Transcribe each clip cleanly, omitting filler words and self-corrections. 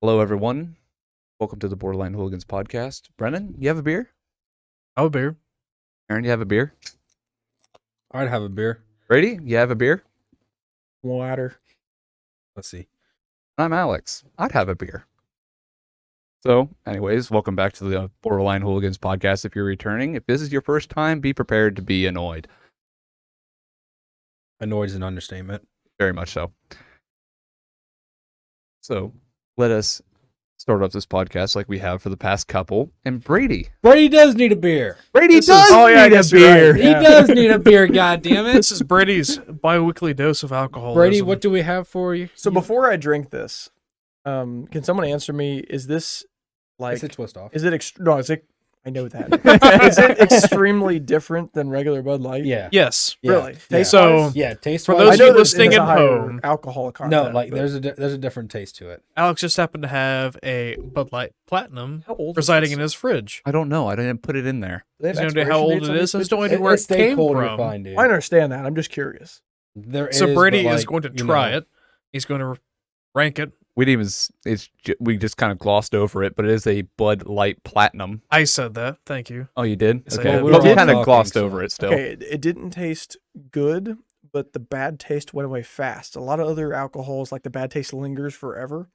Hello, everyone. Welcome to the Borderline Hooligans podcast. Brennan, you have a beer? I'll beer. Aaron, you have a beer? I'd have a beer. Brady, you have a beer? Water. Let's see. I'm Alex. I'd have a beer. So, anyways, welcome back to the Borderline Hooligans podcast. If you're returning, if this is your first time, be prepared to be annoyed. Annoyed is an understatement. Very much so. So, let us start off this podcast like we have for the past couple. And Brady. Brady does need a beer. Brady This does is- oh, yeah, I need a guess you're right. beer. He does need a beer, goddammit. This is Brady's bi-weekly dose of alcohol. Brady, what do we have for you? So before I drink this, can someone answer me? Is this like? It's a twist off. Is it? No, is it? I know that. Is it extremely different than regular Bud Light? Yeah. Yes. Yeah. Really? Yeah. Taste So- wise? Yeah, taste For wise. those I of know you that listening there's a at higher home- alcohol content. No, like but there's a different taste to it. Alex just happened to have a Bud Light Platinum how old is residing this? in his fridge. I don't know. I didn't put it in there. Do they have He's no idea how expiration old dates it on is. these There's no bitches? idea where it stayed came colder from. fine, dude. I understand that. I'm just curious. There So is, Brady but, is like, going to you try know, it. He's going to rank it. We didn't even. We just kind of glossed over it, but it is a Bud Light Platinum. I said that. Thank you. Oh, you did? Yes, I Okay. did. Well, We we were kind all of glossed talking, over so- it still. Okay, it didn't taste good, but the bad taste went away fast. A lot of other alcohols, like the bad taste lingers forever.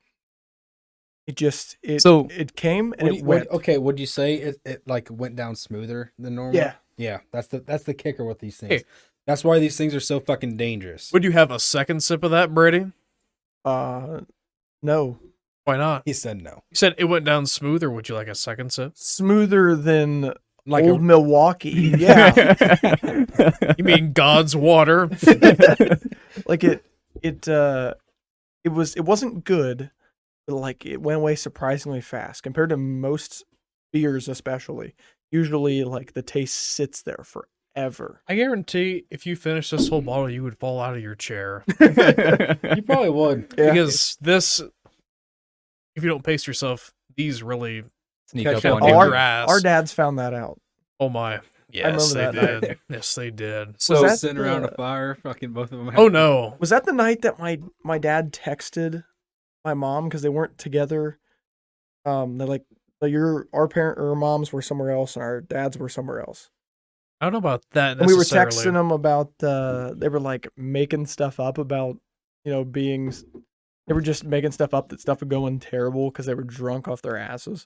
It just So- it came and Would it you, went. okay, would you say it like went down smoother than normal? Yeah. Yeah, that's the kicker with these things. Hey. That's why these things are so fucking dangerous. Would you have a second sip of that, Brady? No, Why not? He said no. You said it went down smooth, or would you like a second sip? smoother than Like old Milwaukee. Yeah. You mean God's water? Like it wasn't good, but like it went away surprisingly fast compared to most beers, especially. Usually, like the taste sits there forever. I guarantee if you finish this whole bottle, you would fall out of your chair. you probably would. Yeah. Because this, if you don't pace yourself, these really Sneak Catch up up on kick you. your ass. Our dads found that out. Oh my. Yes, they remember that did. Yes, they did. So- So that sitting around a the- fire, fucking both of them. Oh no. Was that the night that my dad texted my mom because they weren't together? They're like, our moms were somewhere else and our dads were somewhere else. I don't know about that And we were necessarily. texting them about they were like making stuff up about they were just making stuff up that stuff was going terrible because they were drunk off their asses.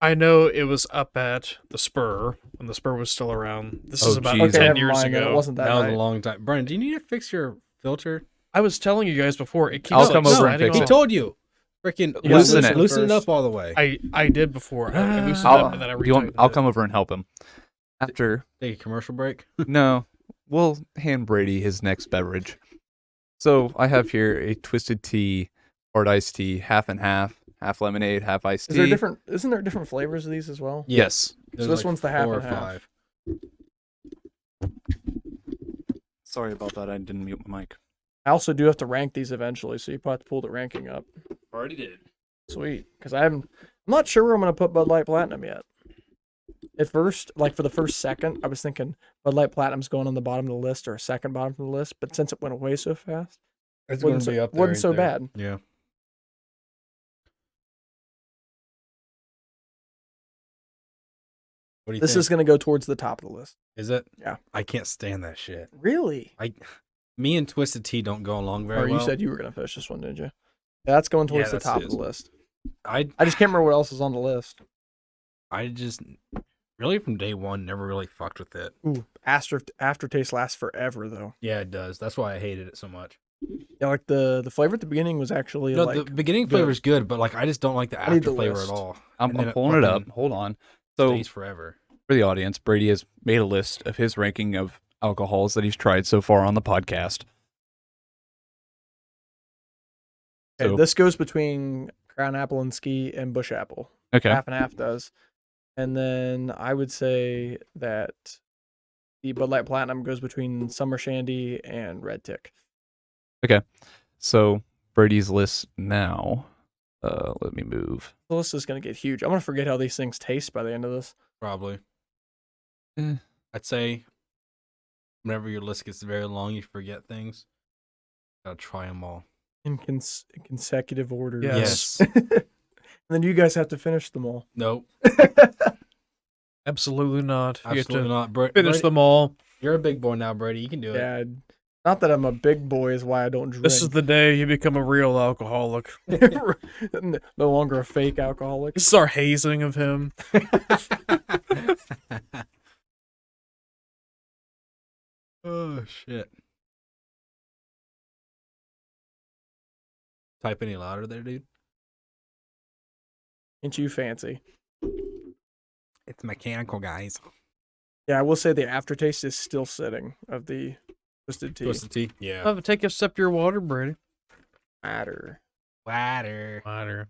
I know it was up at the Spur when the Spur was still around. This is Oh, about Jesus. 10 never years mind, then. ago. It wasn't that, That was night. a long time. Brian, do you need to fix your filter? I was telling you guys before. It keeps I'll like, come over and sliding fix He it. off. told you. Freaking You gotta Loosen it. Loosen it first. up all the way. I did before. I loosened I'll, up and then I do you want, retightened I'll it. come over and help him. After, Take a commercial break. no, we'll hand Brady his next beverage. So I have here a twisted tea, hard iced tea, half and half lemonade, half iced Is tea. there isn't there different flavors of these as well? Yes. There's this one's the half 4 or and half. 5. Sorry about that. I didn't mute my mic. I also do have to rank these eventually, so you probably have to pull the ranking up. Already did. Sweet, because I'm not sure where I'm gonna put Bud Light Platinum yet. At first, like for the first second, I was thinking Bud Light Platinum's going on the bottom of the list or second bottom of the list, but since it went away so fast, It's going wasn't to be so, up there. wasn't so right there. bad. Yeah. What do you This think? is gonna go towards the top of the list. Is it? Yeah. I can't stand that shit. Really? Me and Twisted Tea don't go along very Or you well. said you were gonna finish this one, didn't you? Yeah, that's going towards Yeah, the that's top it. of the list. I I just can't remember what else is on the list. I just really from day one never really fucked with it. Ooh, aftertaste lasts forever though. Yeah, it does. That's why I hated it so much. Yeah, like the flavor at the beginning was actually No, like the beginning good. flavor's good, but like I just don't like the I need after the flavor list. at all. I'm And then pulling it up. fucking Hold on. So stays forever. for the audience, Brady has made a list of his ranking of alcohols that he's tried so far on the podcast. Okay, So- this goes between Crown Apple and Ski and Bush Apple. Okay. Half and half does. And then I would say that the Bud Light Platinum goes between Summer Shandy and Red Tick. So Brady's list now. Let me move. The list is going to get huge. I'm going to forget how these things taste by the end of this. Probably. Eh. I'd say whenever your list gets very long, you forget things. Gotta try them all. In consecutive order. Yes. then you guys have to finish them all. Nope. Absolutely not. You have Absolutely to not. finish Brady, them all. You're a big boy now, Brady. You can do it. Yeah, not that I'm a big boy is why I don't drink. This is the day you become a real alcoholic. No longer a fake alcoholic. This is our hazing of him. Oh shit. Type any louder there, dude. Ain't you fancy? It's mechanical, guys. Yeah, I will say the aftertaste is still sitting of the twisted tea. Twisted tea. Yeah. Oh, take a sip of your water, Brady. Matter. Water. Water.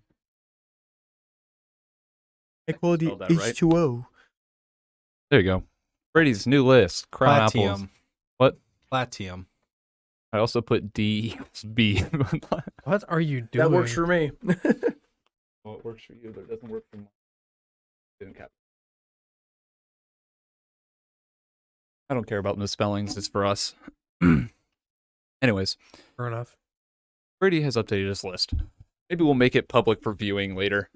High quality Spelled that right. H2O. There you go. Brady's new list. Crown apples. Platinum. What? Platinum. I also put D B. What are you doing? That works for me. Well, it works for you, but it doesn't work for me. Didn't cap. I don't care about misspellings. It's for us. Anyways, Fair enough. Brady has updated his list. Maybe we'll make it public for viewing later.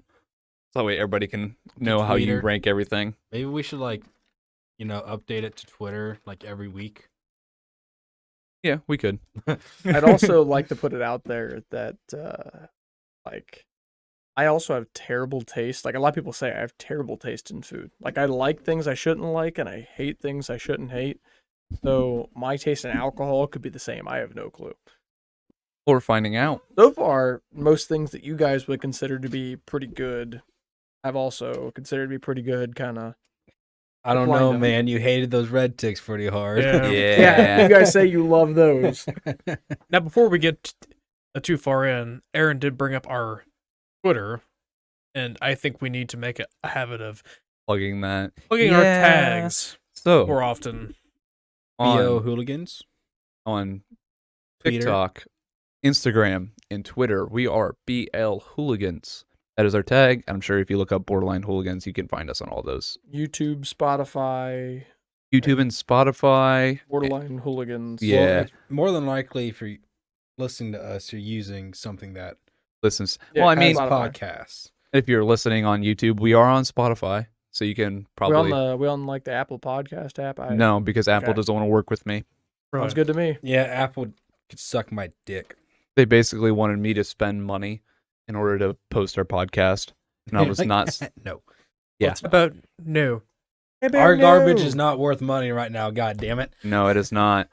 So that way everybody can know how you Twitter. rank everything. Maybe we should update it to Twitter like every week. Yeah, we could. I'd also like to put it out there that, I also have terrible taste. Like, a lot of people say I have terrible taste in food. Like, I like things I shouldn't like, and I hate things I shouldn't hate. So, my taste in alcohol could be the same. I have no clue. Or finding out. So far, most things that you guys would consider to be pretty good, I've also considered to be pretty good, kind of. I don't Blind know, them. man. You hated those red ticks pretty hard. Yeah. Yeah, you guys say you love those. Now, before we get too far in, Aaron did bring up our Twitter, and I think we need to make a habit of Plugging that. plugging our tags So, more often. BO on, hooligans. on Twitter. TikTok, Instagram, and Twitter, we are BL Hooligans. That is our tag. I'm sure if you look up Borderline Hooligans, you can find us on all those. YouTube, Spotify, YouTube and Spotify. Borderline Hooligans. Yeah. Well, it's more than likely, if you're listening to us, you're using something that Listens. Yeah, Well, I mean, Spotify. podcasts. if you're listening on YouTube, we are on Spotify, so you can probably We on like the Apple Podcast app. no, because Apple Okay. doesn't want to work with me. Sounds good to me. Yeah, Apple could suck my dick. They basically wanted me to spend money in order to post our podcast, and I was not. No. Yeah. What's about no? Our garbage is not worth money right now. God damn it. No, it is not.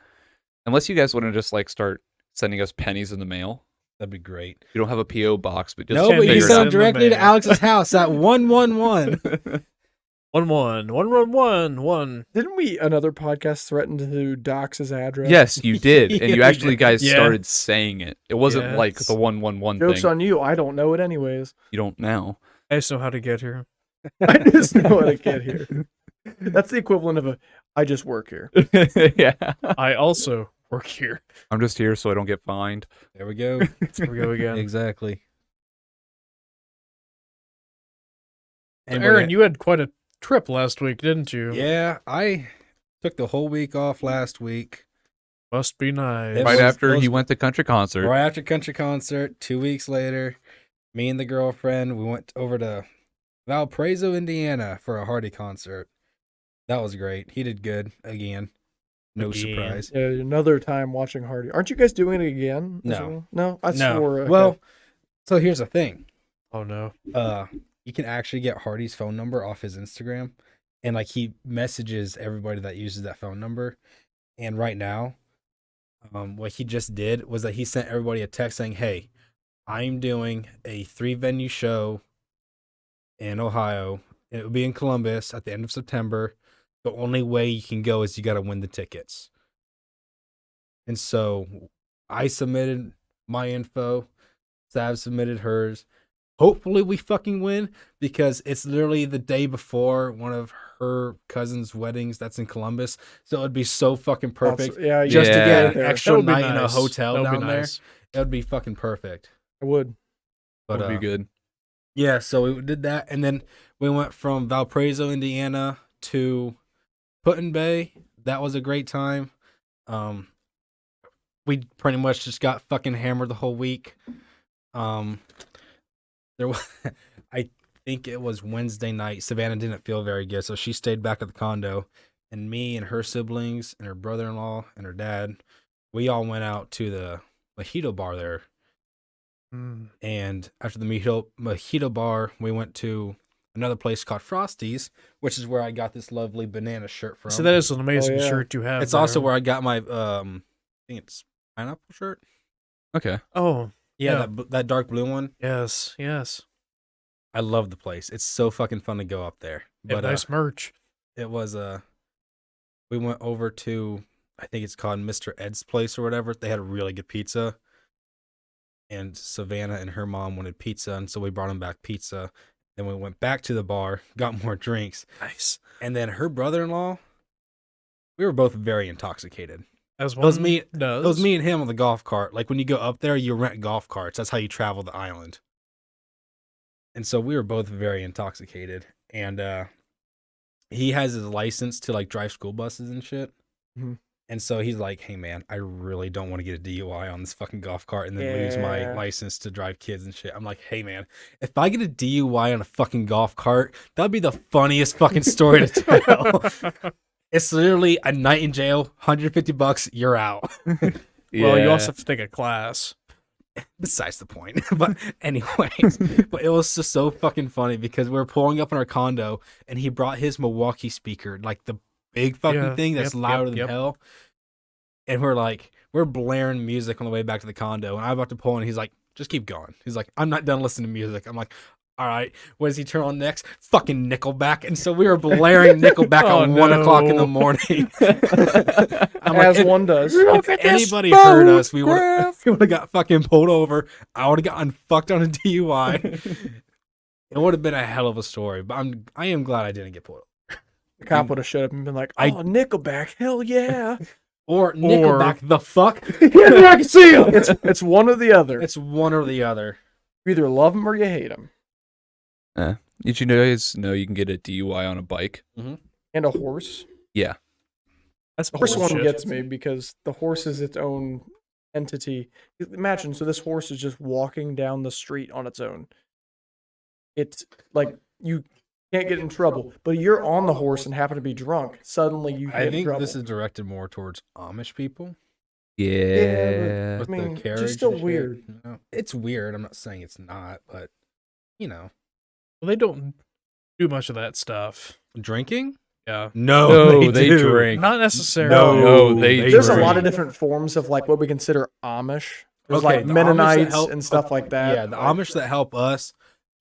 Unless you guys want to just like start sending us pennies in the mail. That'd be great. You don't have a PO box, but just No, Can't but you figure it send out. them directly to Mail. Alex's house at 111. 11111. Didn't we another podcast threaten to dox his address? Yes, you did, and Yeah, you we actually did. guys Yeah. started saying it. It wasn't like Yes. the 111 Joke's thing. on you. I don't know it anyways. You don't now. I just know how to get here. I just know how to get here. That's the equivalent of I just work here. Yeah, I also work here. I'm just here so I don't get fined. There we go. Here we go again. Exactly. Aaron, you had quite a trip last week, didn't you? Yeah, I took the whole week off last week. Must be nice. It Right was- after it he was- went to country concert. Right after country concert, 2 weeks later, me and the girlfriend, we went over to Valparaiso, Indiana for a Hardy concert. That was great. He did good again. No Again. surprise. Yeah, another time watching Hardy. Aren't you guys doing it again? as No. well? No, I No. swore. Okay. Well, so here's the thing. Oh no. You can actually get Hardy's phone number off his Instagram, and like he messages everybody that uses that phone number. And right now, what he just did was that he sent everybody a text saying, "Hey, I'm doing a 3-venue show in Ohio. It will be in Columbus at the end of September. The only way you can go is you got to win the tickets." And so I submitted my info. Sav submitted hers. Hopefully we fucking win, because it's literally the day before one of her cousin's weddings that's in Columbus. So it would be so fucking perfect Yeah, just to Yeah. get an there. extra That would be night in a nice. hotel That would be down there. nice. It would be fucking perfect. I would. But That would be good. yeah, so we did that, and then we went from Valparaiso, Indiana to Put-in Bay. That was a great time. We pretty much just got fucking hammered the whole week. there was, I think it was Wednesday night. Savannah didn't feel very good, so she stayed back at the condo, and me and her siblings and her brother-in-law and her dad, we all went out to the mojito bar there. Mm. And after the mojito bar, we went to another place called Frosty's, which is where I got this lovely banana shirt from. So that is an amazing yeah. shirt you have. It's also there. where I got my I think it's pineapple shirt. Okay. Oh, Yeah, Yeah. that dark blue one. yes, yes. I love the place. It's so fucking fun to go up there. Yeah, But nice merch. it was we went over to, I think it's called Mr. Ed's place or whatever. They had a really good pizza. And Savannah and her mom wanted pizza, and so we brought them back pizza. Then we went back to the bar, got more drinks, Nice. and then her brother-in-law, we were both very intoxicated. As It was one me. does. It was me and him on the golf cart. Like when you go up there, you rent golf carts. That's how you travel the island. And so we were both very intoxicated. And he has his license to like drive school buses and shit. Mhm. And so he's like, "Hey man, I really don't want to get a DUI on this fucking golf cart and then lose my Yeah. license to drive kids and shit." I'm like, "Hey man, if I get a DUI on a fucking golf cart, that'd be the funniest fucking story to tell." It's literally a night in jail, $150, you're out. Well, you also have to take a class. Besides the point. But anyways, but it was just so fucking funny because we were pulling up in our condo and he brought his Milwaukee speaker, like the big fucking Yeah, thing that's yep, louder yep, than yep. hell. And we're blaring music on the way back to the condo. And I'm about to pull in. He's like, "Just keep going." He's like, "I'm not done listening to music." I'm like, "All right." What does he turn on next? Fucking Nickelback. And so we were blaring Nickelback Oh, at 1 o'clock in the no. morning. I'm As if- one does. if anybody heard us, we would have got fucking pulled over. I would have gotten fucked on a DUI. It would have been a hell of a story, but I am glad I didn't get pulled over. The cop would have showed up and been like, "Oh, I- Nickelback, hell yeah!" Or Nickelback, the fuck? Yeah, I can see him. It's one or the other. It's one or the other. You either love him or you hate him. Did you guys know you can get a DUI on a bike? And a horse. That's The horse one bullshit. gets me because the horse is its own entity. Imagine, so this horse is just walking down the street on its own. It's like you can't get in trouble, but you're on the horse and happen to be drunk. Suddenly you get I in think trouble. this is directed more towards Amish people. Yeah. With I mean, the it's carriage. just still and shit, weird. you know? It's weird. I'm not saying it's not, but you know, Well, they don't do much of that stuff. drinking. Yeah. No, they do. drink. Not necessarily. No, they There's a drink. lot of different forms of like what we consider Amish. There's Okay, like the Amish that Mennonites help- and stuff like that. Yeah, the Amish that help us,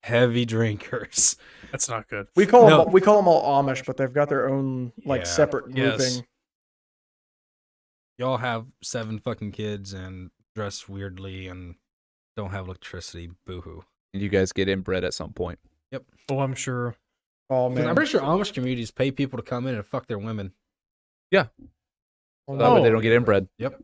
heavy drinkers. That's not good. We call No. them all Amish, but they've got their own like Yeah. separate Yes. moving. Y'all have 7 fucking kids and dress weirdly and don't have electricity. Boo-hoo. And you guys get inbred at some point. Oh, I'm sure. Oh 'Cause man, I'm pretty sure Amish communities pay people to come in and fuck their women. That way they don't get inbred. Yep.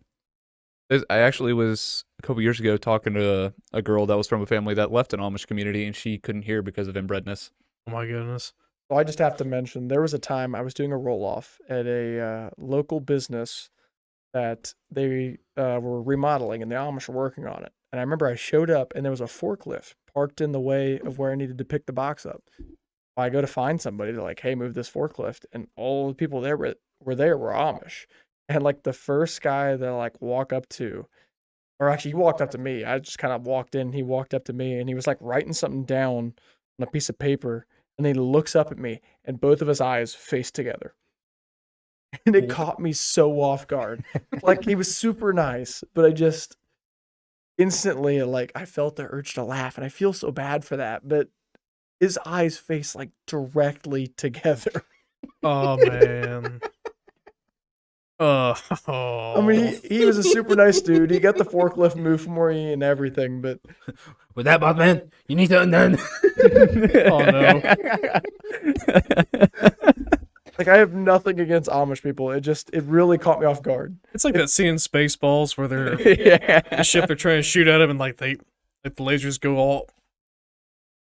I actually was a couple years ago talking to a girl that was from a family that left an Amish community, and she couldn't hear because of inbredness. Oh my goodness. So I just have to mention there was a time I was doing a roll off at a local business that they were remodeling and the Amish were working on it. And I remember I showed up and there was a forklift parked in the way of where I needed to pick the box up. I go to find somebody to like, hey, move this forklift, and all the people there were Amish. And like the first guy that I like walk up to, or actually he walked up to me. I just kind of walked in. He walked up to me and he was like writing something down on a piece of paper. And then he looks up at me and both of his eyes face together. And it caught me so off guard. Like he was super nice, but I just instantly like I felt the urge to laugh and I feel so bad for that. But his eyes face like directly together. Oh man. Oh. I mean, he was a super nice dude. He got the forklift move for me and everything, but With that, boss man, you need to undone. Oh, no. like I have nothing against Amish people. It really caught me off guard. It's like that scene in Spaceballs where they're the ship they're trying to shoot at him and like the lasers go all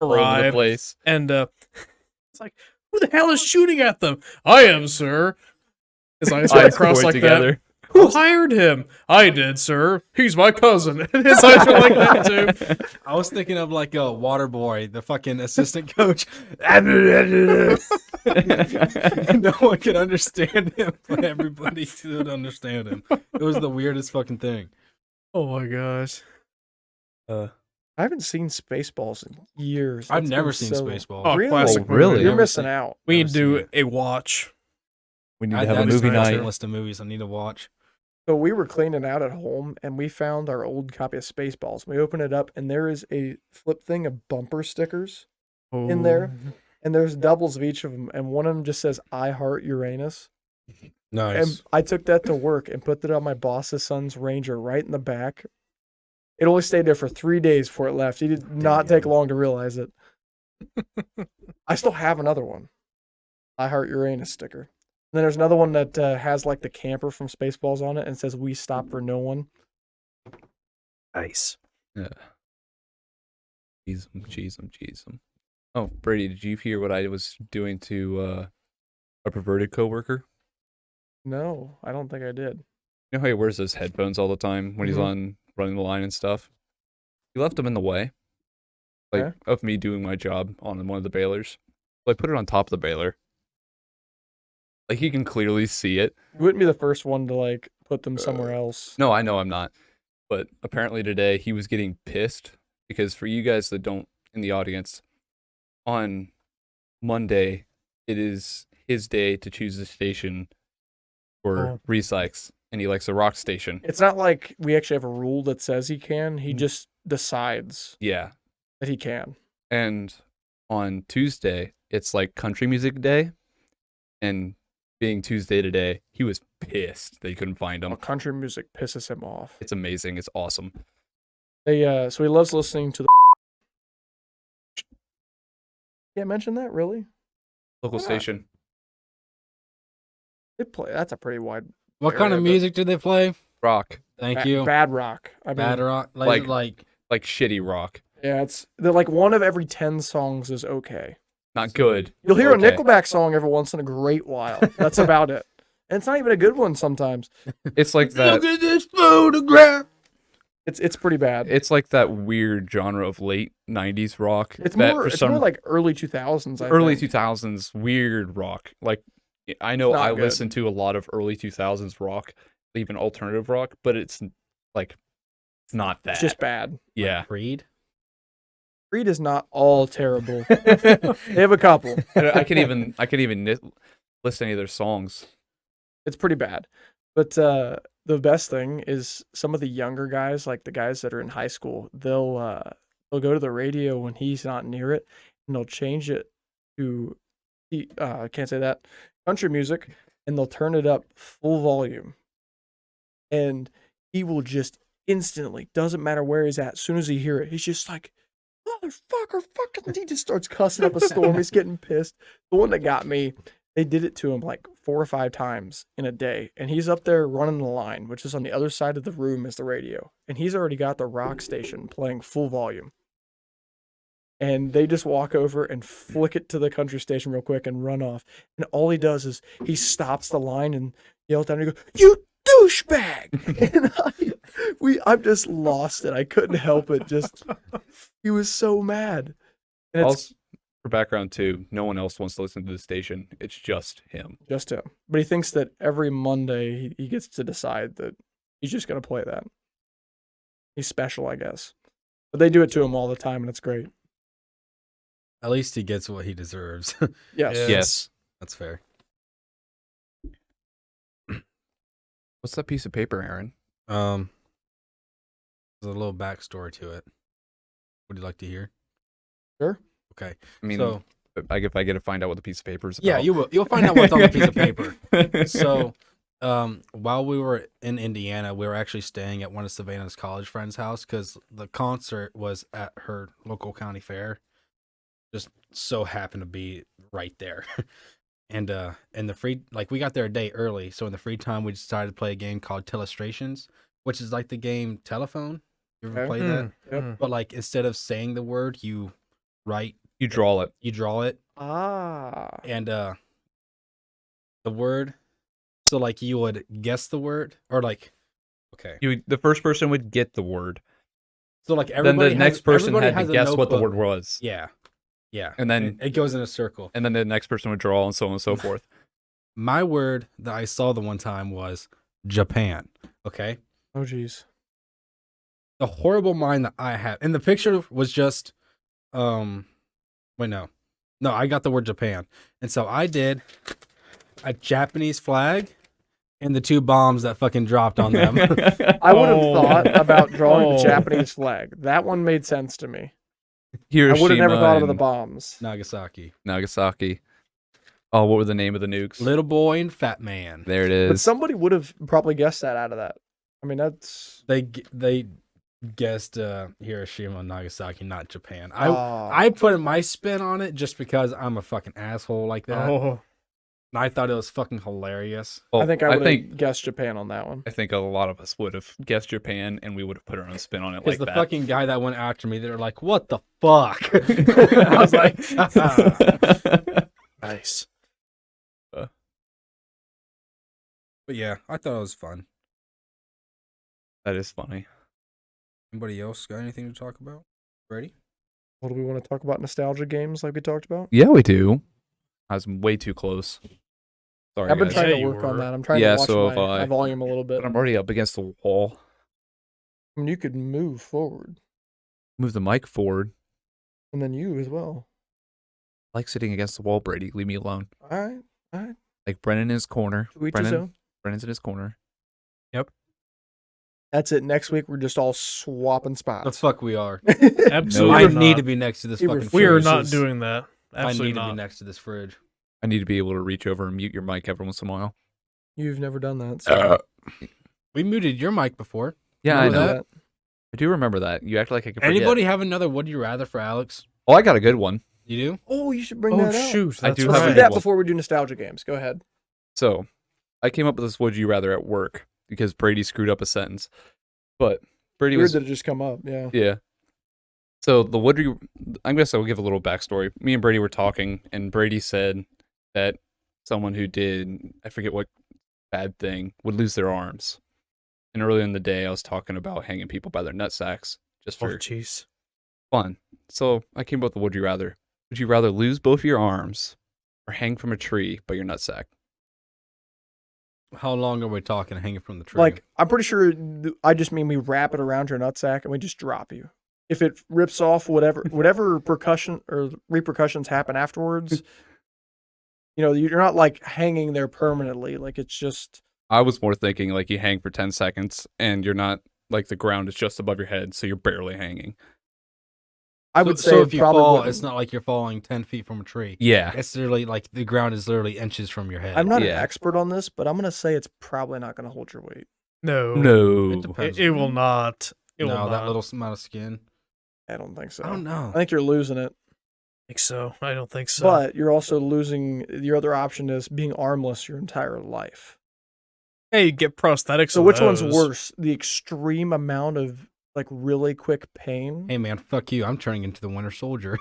All over the awry. place. And it's like, who the hell is shooting at them? I am, sir. His eyes Eyes crossed point like together. that. Who hired him? I did, sir. He's my cousin. It's actually like that too. I was thinking of like a water boy, the fucking assistant coach. No one could understand him, but everybody could understand him. It was the weirdest fucking thing. Oh my gosh. I haven't seen Spaceballs in years. I've It's never been seen so- Spaceballs. Oh, Really? classic. Oh, really? movie. You're Never missing seen- out. We Never need to seen do a watch. We need I- to have a that is movie my night. list of movies I need to watch. So we were cleaning out at home and we found our old copy of Spaceballs. We open it up and there is a flip thing of bumper stickers in there, and there's doubles of each of them, and one of them just says "I heart Uranus." Nice. And I took that to work and put it on my boss's son's Ranger right in the back. It only stayed there for 3 days before it left. He did not take Damn. long to realize it. I still have another one. I heart Uranus sticker. And then there's another one that has like the camper from Spaceballs on it and says "We stop for no one." Nice. Yeah. Jeez. Oh, Brady, did you hear what I was doing to a perverted coworker? No, I don't think I did. You know how he wears those headphones all the time when he's Mhm. on running the line and stuff? He left them in the way, like Okay. of me doing my job on one of the balers. So I put it on top of the baler. Like he can clearly see it. You wouldn't be the first one to like put them somewhere else. No, I know I'm not. But apparently today he was getting pissed because for you guys that don't in the audience, on Monday it is his day to choose the station for Oh. Recycles, and he likes the rock station. It's not like we actually have a rule that says he can. He just decides Yeah. that he can. And on Tuesday, it's like country music day. And being Tuesday today, he was pissed that he couldn't find Well, them. country music pisses him off. It's amazing. It's awesome. So he loves listening to the. Can't mention that, really. Local Why not? station. They play. That's a pretty wide. What kind of area, but- music do they play? Rock. Thank you. Bad rock. I mean, Bad rock. Like- Like Like shitty rock. yeah, they're like one of every 10 songs is okay. Not good. You'll hear Okay. a Nickelback song every once in a great while. That's about it. And it's not even a good one sometimes. It's like that. at this photograph. It's pretty bad. It's like that weird genre of late 90s rock. It's that more. for It's some more like early 2000s. early think. 2000s weird rock. Like I know not I good. listen to a lot of early 2000s rock, even alternative rock, but it's like it's not that. It's just bad. yeah. Creed. Creed is not all terrible. They have a couple. I can even list any of their songs. It's pretty bad. But the best thing is some of the younger guys, like the guys that are in high school, they'll go to the radio when he's not near it, and they'll change it to I can't say that, country music, and they'll turn it up full volume. And he will just instantly, doesn't matter where he's at, as soon as he hear it, he's just like, motherfucker, fucking, he just starts cussing up a storm. He's getting pissed. The one that got me, they did it to him like 4 or 5 times in a day. And he's up there running the line, which is on the other side of the room as the radio. And he's already got the rock station playing full volume. And they just walk over and flick it to the country station real quick and run off. And all he does is he stops the line and yells down and he goes, "You douchebag!" And I'm just lost it. I couldn't help it. Just he was so mad. And it's Also, for background too, no one else wants to listen to the station. It's just him. just him. But he thinks that every Monday he gets to decide that he's just gonna play that. He's special, I guess. But they do it to him all the time, and it's great. At least he gets what he deserves. Yes. Yeah. Yes. That's fair. What's that piece of paper, Aaron? There's a little backstory to it. Would you like to hear? Sure. Okay. I mean, So if I get to find out what the piece of paper is about. yeah, you will. You'll find out what's on the piece of paper. So, while we were in Indiana, we were actually staying at one of Savannah's college friends' house because the concert was at her local county fair. Just so happened to be right there. And in the free, like we got there a day early, so in the free time we decided to play a game called Telestrations, which is like the game Telephone. You ever Okay. played that? Yep. But like instead of saying the word, you write, You draw it. you draw it, Ah. and the word So like you would guess the word or like okay. The first person would get the word. So like Then everybody the next person everybody had has to a guess what the notebook. word was. Yeah. Yeah. And then it goes in a circle. and then the next person would draw and so on and so forth. My word that I saw the one time was Japan. Okay. Oh jeez. The horrible mind that I had. And the picture was just wait, no. No, I got the word Japan. And so I did a Japanese flag and the 2 bombs that fucking dropped on them. I would have Oh. thought about drawing Oh. the Japanese flag. That one made sense to me. I Hiroshima would have never thought of the and bombs. Nagasaki. Nagasaki. Oh, what were the name of the nukes? Little boy and fat man. There it But is. somebody would have probably guessed that out of that. I mean, that's. They guessed Hiroshima and Nagasaki, not Japan. Ah. I put my spin on it just because I'm a fucking asshole like that. Oh, And I thought it was fucking hilarious. Well, I think I would think have guessed Japan on that one. I think a lot of us would have guessed Japan, and we would have put our own spin on it Because like the that. fucking guy that went after me, they were like, "What the fuck?" I was like, nice. But yeah, I thought it was fun. That is funny. Anybody else got anything to talk about? Ready? What do we want to talk about? Nostalgia games like we talked about? Yeah, we do. I was way too close. Sorry, I've been guys. trying Yeah, to you work on were. that. I'm trying Yeah, to watch so have my I. volume a little bit. But I'm already up against the wall. I mean, you could move forward, Move the mic forward. and then you as well. I like sitting against the wall, Brady. Leave me alone. All right, all right. Like Brennan in his corner. To each his own. Brennan's in his corner. That's it. Next week we're just all swapping The spots. fuck we are. Absolutely I not. need to be next to this He fucking We are fridge. not Versus- doing that. I Absolutely need to not. be next to this fridge. I need to be able to reach over and mute your mic every once in a while. You've never done that. So We muted your mic before. Yeah, I Remember know. that? I do remember that. You act like I could forget. Anybody have another would you rather for Alex? Oh, I got a good one. You do? Oh, you should bring Oh that up. shoot! I That's do Let's have a do right. good that one. before we do nostalgia games. Go ahead. So, I came up with this would you rather at work because Brady screwed up a sentence. But Brady Weird was that it just come up. Yeah. yeah. So the would you I guess I'll give a little backstory. Me and Brady were talking and Brady said that someone who did I forget what bad thing would lose their arms. And earlier in the day I was talking about hanging people by their nut sacks just Oh for jeez. fun. So I came up with the would you rather. Would you rather lose both your arms or hang from a tree by your nutsack? How long are we talking hanging from the tree? Like, I'm pretty sure I just mean we wrap it around your nutsack and we just drop you. If it rips off, whatever percussion or repercussions happen afterwards, you're not like hanging there permanently. Like it's just. I was more thinking like you hang for 10 seconds and you're not like the ground is just above your head, so you're barely hanging. I would say so if you probably fall, wouldn't. it's not like you're falling 10 feet from a tree. Yeah. It's literally like the ground is literally inches from your head. I'm not an Yeah. expert on this, but I'm gonna say it's probably not gonna hold your weight. No. No. It depends. It will not. It will no, not. that little amount of skin. I don't think so. I don't know. I think you're losing it, think so. I don't think so. but you're also losing. Your other option is being armless your entire life. hey, you get prosthetics. So of which one's those. worse? The extreme amount of like really quick pain. Hey man, fuck you. I'm turning into the Winter Soldier.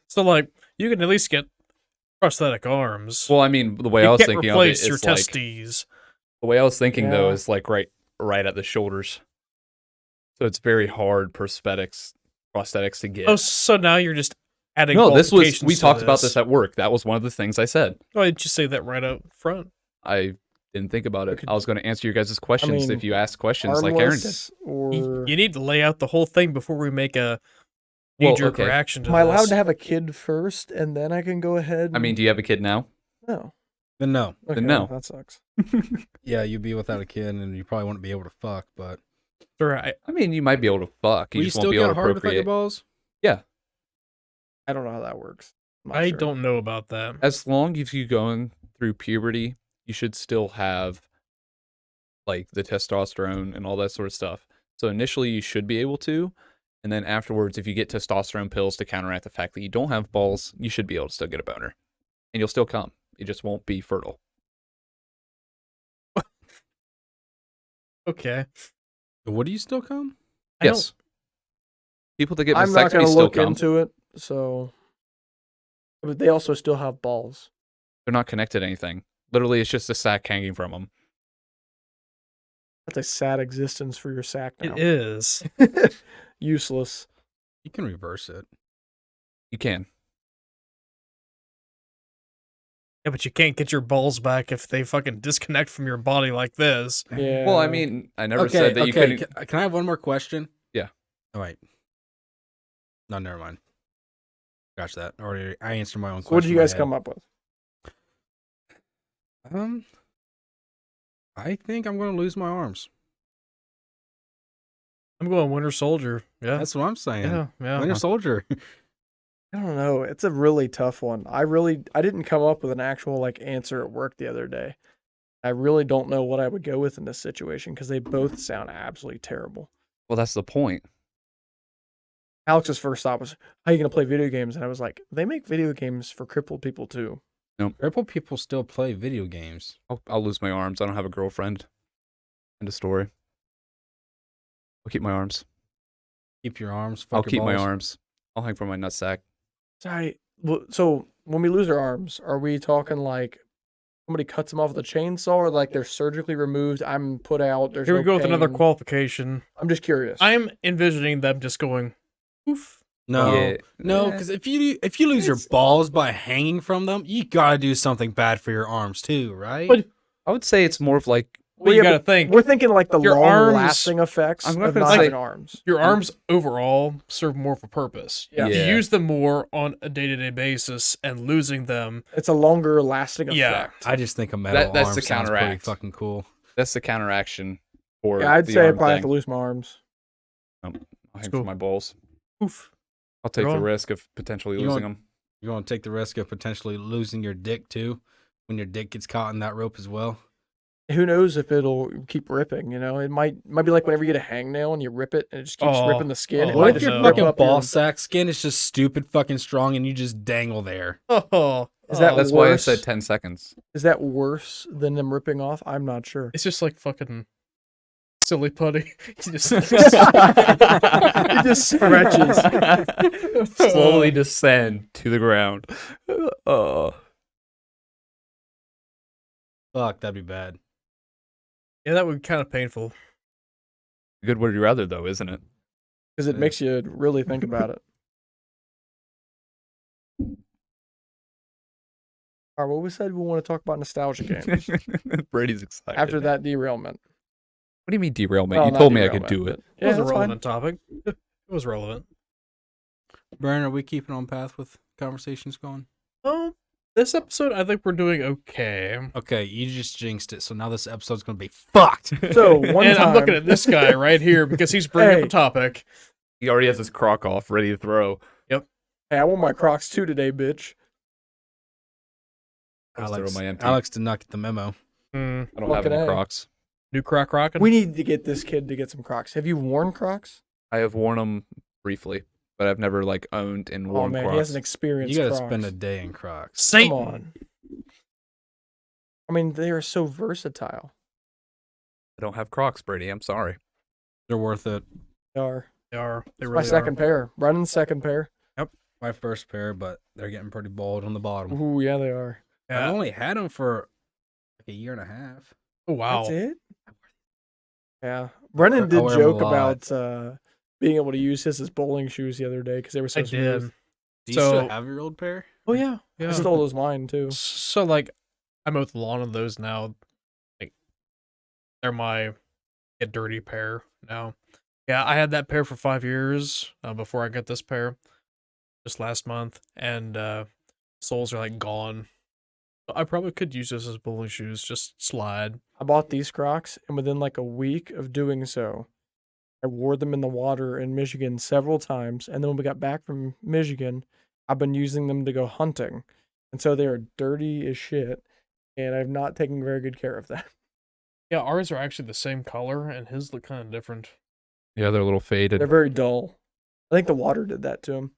So like, you can at least get prosthetic arms. Well, I mean, the way you I was can't thinking of it replace is your like testes. the way I was thinking though Yeah. is like right at the shoulders. So it's very hard prosthetics to get. Oh, so now you're just adding. no, this was qualifications we to talked about this at work. That was one of the things I said. Why didn't you say that right up front? I didn't think about it. could- I was going to answer your guys' questions mean, if you asked questions like Aaron did. Armless or You need to lay out the whole thing before we make a Well, knee-jerk okay. reaction to am I allowed this. to have a kid first and then I can go ahead? I mean, do you have a kid now? no. Then no. Okay, no. that sucks. Yeah, you'd be without a kid and you probably wouldn't be able to fuck, but Sure, I I mean, you might be able to fuck. You will you just still won't be able get to hard without your procreate. balls? I don't know how that works. I'm not I sure. don't know about that. As long as you going through puberty, you should still have like the testosterone and all that sort of stuff. So initially you should be able to, and then afterwards, if you get testosterone pills to counteract the fact that you don't have balls, you should be able to still get a boner. And you'll still come. It just won't be fertile. Okay. Would you still come? I Yes. People that get I'm not vasectomies going to still look come. into it. So, but they also still have balls. They're not connected to anything. Literally, it's just a sack hanging from him. That's a sad existence for your sack now. It is. Useless. You can reverse it. You can. Yeah, but you can't get your balls back if they fucking disconnect from your body like this. Yeah. Well, I mean, I never Okay, said that you okay. couldn't. Can I have one more question? Yeah. All right. No, never mind. Scratch that. I answered my own question. So what did you in my guys head. come up with? I think I'm going to lose my arms. I'm going Winter Soldier. Yeah. That's what I'm saying. Yeah. Winter Soldier. I don't know. It's a really tough one. I didn't come up with an actual like answer at work the other day. I really don't know what I would go with in this situation because they both sound absolutely terrible. Well, that's the point. Alex's first thought was, "How are you going to play video games?" And I was like, "They make video games for crippled people too." Crippled people still play video games. I'll lose my arms. I don't have a girlfriend. End of story. I'll keep my arms. Keep your arms. I'll Fuck your keep my balls. arms. I'll hang from my nutsack. So when we lose our arms, are we talking like somebody cuts them off with a chainsaw, or like they're surgically removed? I'm put out. There's Here we no go with another pain? qualification. I'm just curious. I'm envisioning them just going, oof. No, Yeah. no, because if you lose your balls by hanging from them, you gotta do something bad for your arms too, right? But- I would say it's more of like Well, you yeah, gotta think. We're thinking like the Your arms- long-lasting effects I'm not of gonna not say- having arms. Your arms overall serve more of a purpose. Yeah. You Yeah. use them more on a day-to-day basis, and losing them. It's a longer-lasting Yeah. effect. I just think a metal that's arm the sounds pretty counteract. fucking cool. that's the counteraction for Yeah, I'd the say I arm probably have thing. to lose my arms. I'll hang cool. from my balls. Oof. I'll take Go the on. risk of potentially You losing want- them. You're gonna take the risk of potentially losing your dick too, when your dick gets caught in that rope as well. Who knows if it'll keep ripping? You know, it might be like whenever you get a hangnail and you rip it and it just keeps Oh, ripping the skin. It oh, What might if I just your know. rip fucking up your- ball sack skin is just stupid fucking strong and you just dangle there? Oh, Is that That's why I worse? said 10 seconds. Is that worse than them ripping off? I'm not sure. It's just like fucking silly putty. You just It just stretches. Slowly descend to the ground. Oh. Fuck, that'd be bad. Yeah, that would be kind of painful. Good would you rather, though, isn't it? Because it makes you really think about it. All right, well, we said we want to talk about nostalgia games Brady's excited. after that derailment. What do you mean derailment? Well, You not told me I could derailment, do it. but- It was a that's fine. relevant topic. It was relevant. Brian, are we keeping on path with conversations going? Oh, this episode, I think we're doing okay. Okay, you just jinxed it, so now this episode's gonna be fucked. So one And time, I'm looking at this guy right here because he's bringing Hey. up a topic. He already has his crock off, ready to throw. hey, I want my Crocs too today, bitch. I'll just throw my empty. Alex did not get the memo. Hmm. I don't have Fucking any A. Crocs. New crack rockin'. We need to get this kid to get some Crocs. Have you worn Crocs? I have worn them briefly, but I've never like owned and Oh worn man, Crocs. he hasn't experienced. You gotta Crocs. spend a day in Crocs. Satan. Come on. I mean, they are so versatile. I don't have Crocs, Brady. I'm sorry. They're worth it. They are. They are. They It's really my second pair. Running second pair. My first pair, but they're getting pretty bald on the bottom. Ooh, yeah, they are. are. I've Yeah. only had them for like a year and a half. Oh, wow. That's it. Yeah, Brennan I did wear 'em a joke lot. about being able to use his as bowling shoes the other day because they were so I did. smooth. Do you So- still have your old pair? Oh, yeah. I Yeah. stole those mine too. So, like, I mow the lawn on those now. Like, they're my get dirty pair now. Yeah, I had that pair for 5 years before I got this pair just last month, and soles are like gone. I probably could use this as bowling shoes, just slide. I bought these Crocs, and within like a week of doing so, I wore them in the water in Michigan several times. And then when we got back from Michigan, I've been using them to go hunting. And so they are dirty as shit. And I've not taken very good care of them. Yeah, ours are actually the same color, and his look kind of different. Yeah, they're a little faded. They're very dull. I think the water did that to them.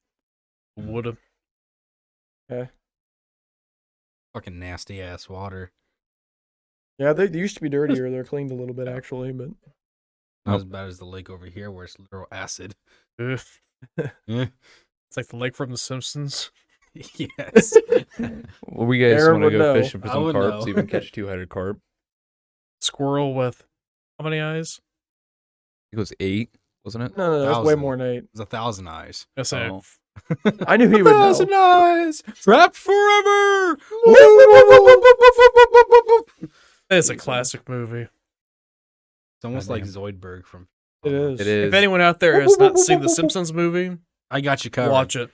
Would have. Fucking nasty ass water. Yeah, they used to be dirtier. They're cleaned a little bit actually, but Not as bad as the lake over here where it's literal acid. Ugh. Eh. It's like the lake from The Simpsons. Yes. Well, we guys Aaron want to would go know. fishing for I some would carp, know. see if we can catch a two-headed carp. Squirrel with how many eyes? It was 8, wasn't it? No, that's way 1,000. more than 8. It's 1,000 eyes. I say Oh. I knew he would know. 1,000 eyes, trapped forever. it's a classic movie. It's almost like Goddamn. Zoidberg from. It is. It is. If anyone out there has not seen the Simpsons movie, I got you covered. watch it.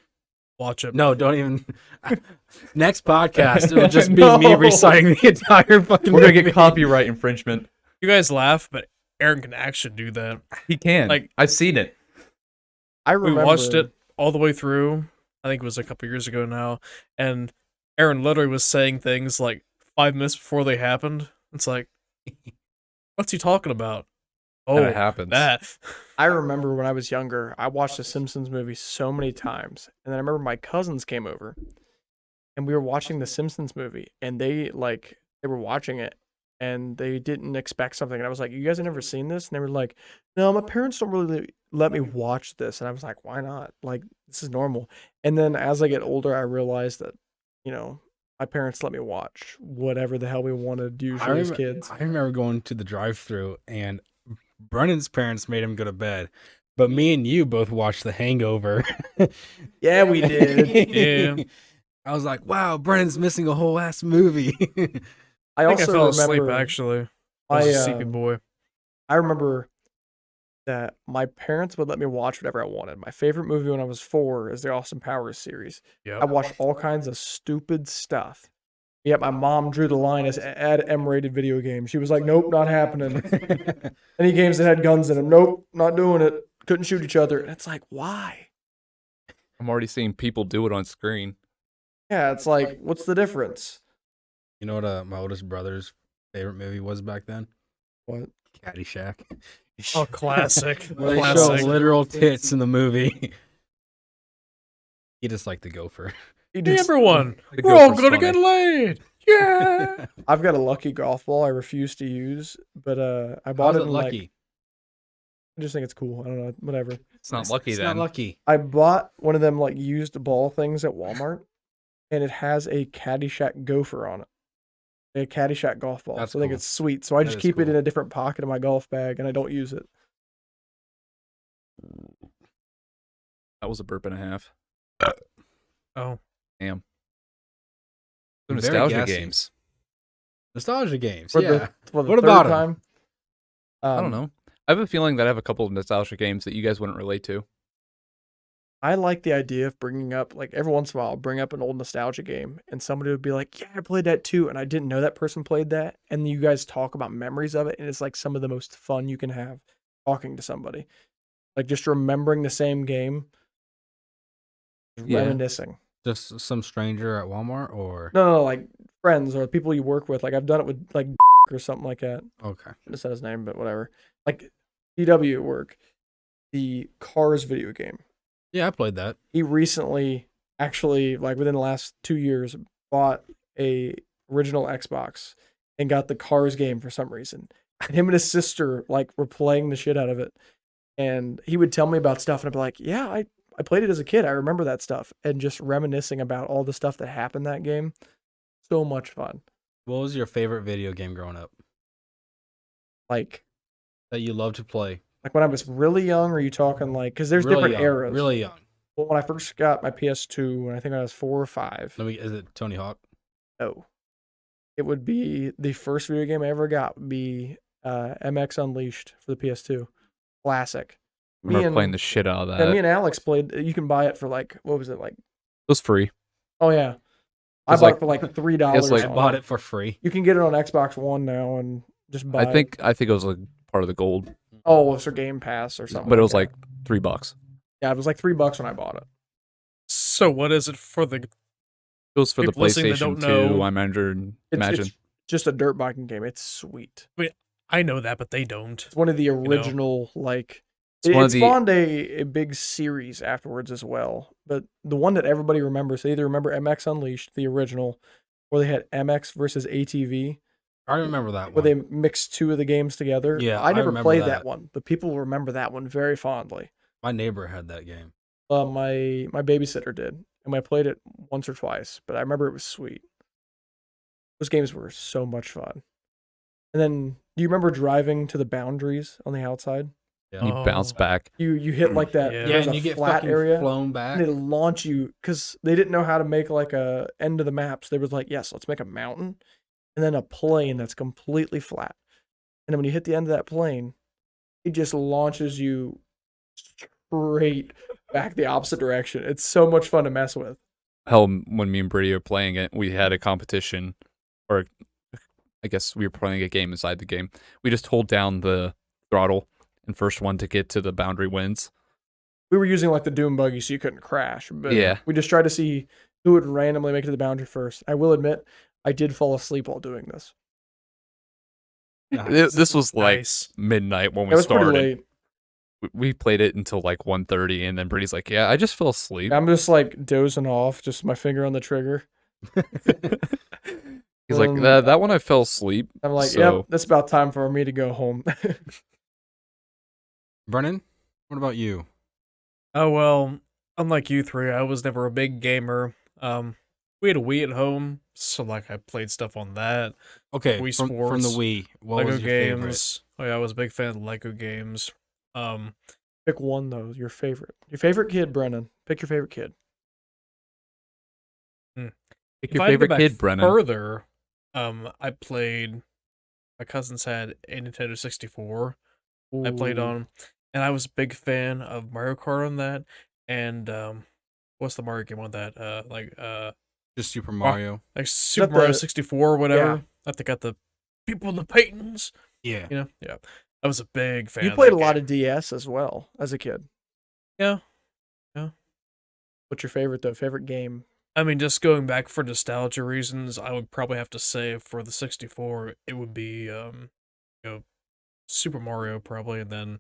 Watch it. No, don't even. Next podcast, it'll just be No. me reciting the entire fucking. We're gonna get movie. copyright infringement. You guys laugh, but Aaron can actually do that. He can. Like- I've seen it. I We remember. watched it all the way through. I think it was a couple years ago now, and Aaron literally was saying things like 5 minutes before they happened. It's like, what's he talking about? Oh, That happens. that. I remember when I was younger, I watched the Simpsons movie so many times. And then I remember my cousins came over and we were watching the Simpsons movie and they were watching it and they didn't expect something. And I was like, "You guys have never seen this?" And they were like, "No, my parents don't really let me watch this." And I was like, "Why not? Like, this is normal." And then as I get older, I realized that, my parents let me watch whatever the hell we wanted usually as kids. I remember going to the drive-through and Brennan's parents made him go to bed, but me and you both watched The Hangover. Yeah, we did. Yeah. I was like, "Wow, Brennan's missing a whole ass movie." I I think I also fell remember asleep, actually. I was a I, sleepy boy. I remember that my parents would let me watch whatever I wanted. My favorite movie when I was 4 is the Austin Powers series. I Yeah. watched all kinds of stupid stuff. Yet my mom drew the line as add M-rated video games. She was like, "Nope, not happening." Any games that had guns in them, nope, not doing it. Couldn't shoot each other. And it's like, why? I'm already seeing people do it on screen. Yeah, it's like, what's the difference? You know what my oldest brother's favorite movie was back then? What? Caddyshack. Oh, classic. Where they show Classic. literal tits in the movie. He just liked the gopher. He Hey, just- everyone, The we're all gopher's gonna funny. get laid. Yeah. I've got a lucky golf ball I refuse to use, but I How's bought it it in lucky? I just think it's cool. I don't know, whatever. It's not lucky It's then. not lucky. I bought one of them used ball things at Walmart, and it has a Caddyshack gopher on it. A Caddyshack golf ball. That's so I think cool. it's sweet. So I That just is keep it cool. in a different pocket of my golf bag, and I don't use it. That was a burp and a half. Oh, Damn. Very Nostalgia gassy. games. Nostalgia games. For Yeah. the What third about 'em? time. I don't know. I have a feeling that I have a couple of nostalgia games that you guys wouldn't relate to. I like the idea of bringing up, every once in a while, I'll bring up an old nostalgia game, and somebody would be like, "Yeah, I played that too," and I didn't know that person played that, and you guys talk about memories of it, and it's some of the most fun you can have talking to somebody, just remembering the same game, Yeah. reminiscing. Just some stranger at Walmart or No, friends or people you work with. I've done it with or something like that. okay. I said his name, but whatever. DW at work, the Cars video game. Yeah, I played that. He recently, actually, within the last 2 years, bought a original Xbox and got the Cars game for some reason. And him and his sister were playing the shit out of it. And he would tell me about stuff, and I'd be like, "Yeah, I played it as a kid. I remember that stuff," and just reminiscing about all the stuff that happened that game. So much fun. What was your favorite video game growing up Like that you loved to play? when I was really young, or are you talking because there's Really different young, eras. Really young. Well, when I first got my PS2, when I think I was 4 or 5, Is it Tony Hawk? no, it would be the first video game I ever got would be MX Unleashed for the PS2, classic. I remember and- playing the shit out of that. Yeah, me and Alex played. You can buy it for what was it like? It was free. Oh yeah, I was bought like- it for $3. like- I bought it for free. You can get it on Xbox One now and just buy. I think it was part of the gold, Oh, it's for Game Pass or something. but it was that. $3. Yeah, it was $3 when I bought it. so what is it for the? It was for the People listening that PlayStation don't 2. know- I imagine. It's just a dirt biking game. It's sweet. I know that, but they don't. It's one of the original it one of the- spawned a big series afterwards as well. But the one that everybody remembers, they either remember MX Unleashed, the original, or they had MX versus ATV, I remember that where one. they mixed two of the games together. Yeah, I I never remember played that. that one, but people remember that one very fondly. My neighbor had that game. My babysitter did, and I played it once or twice, but I remember it was sweet. Those games were so much fun. And then, do you remember driving to the boundaries on the outside? Yeah. And you bounce Oh. back. You hit like that. Yeah. Yeah, there's and a you get flat fucking area. flown back. And they launch you because they didn't know how to make like a end of the map. So they was like, yes, let's make a mountain and then a plane that's completely flat. And then when you hit the end of that plane, it just launches you straight back the opposite direction. It's so much fun to mess with. Hell, when me and Brady were playing it, we had a competition, or I guess we were playing a game inside the game. We just hold down the throttle, and first one to get to the boundary wins. We were using like the Doom buggy so you couldn't crash. But Yeah. we just tried to see who would randomly make it to the boundary first. I will admit, I did fall asleep while doing this. This was like Nice. midnight when It we was pretty started. late. We played it until like 1:30, and then Brady's like, "Yeah, I just fell asleep." I'm just like dozing off, just my finger on the trigger. He's like, Um, that one I fell asleep. I'm like, So- yep, that's about time for me to go home. Brennan, what about you? Oh well, unlike you three, I was never a big gamer. We had a Wii at home, so like I played stuff on that. Okay, Wii from the Sports, Wii, what Lego was your favorite? games. Oh yeah, I was a big fan of Lego games. Pick one though, your favorite. Your favorite kid, Brennan. Pick your favorite kid. Pick If your I had to go favorite back kid, Brennan. further, I played. My cousins had a Nintendo 64. I played Ooh. on, and I was a big fan of Mario Kart on that. And what's the Mario game on that? Just Super Mario. Like Super that Mario the- 64 or whatever. Yeah. I think got the people the patents. Yeah. You know, yeah. I was a big fan. You of played that a lot game. of DS as well as a kid. Yeah. What's your favorite though? Favorite game? I mean, just going back for nostalgia reasons, I would probably have to say for the 64, it would be Super Mario probably, and then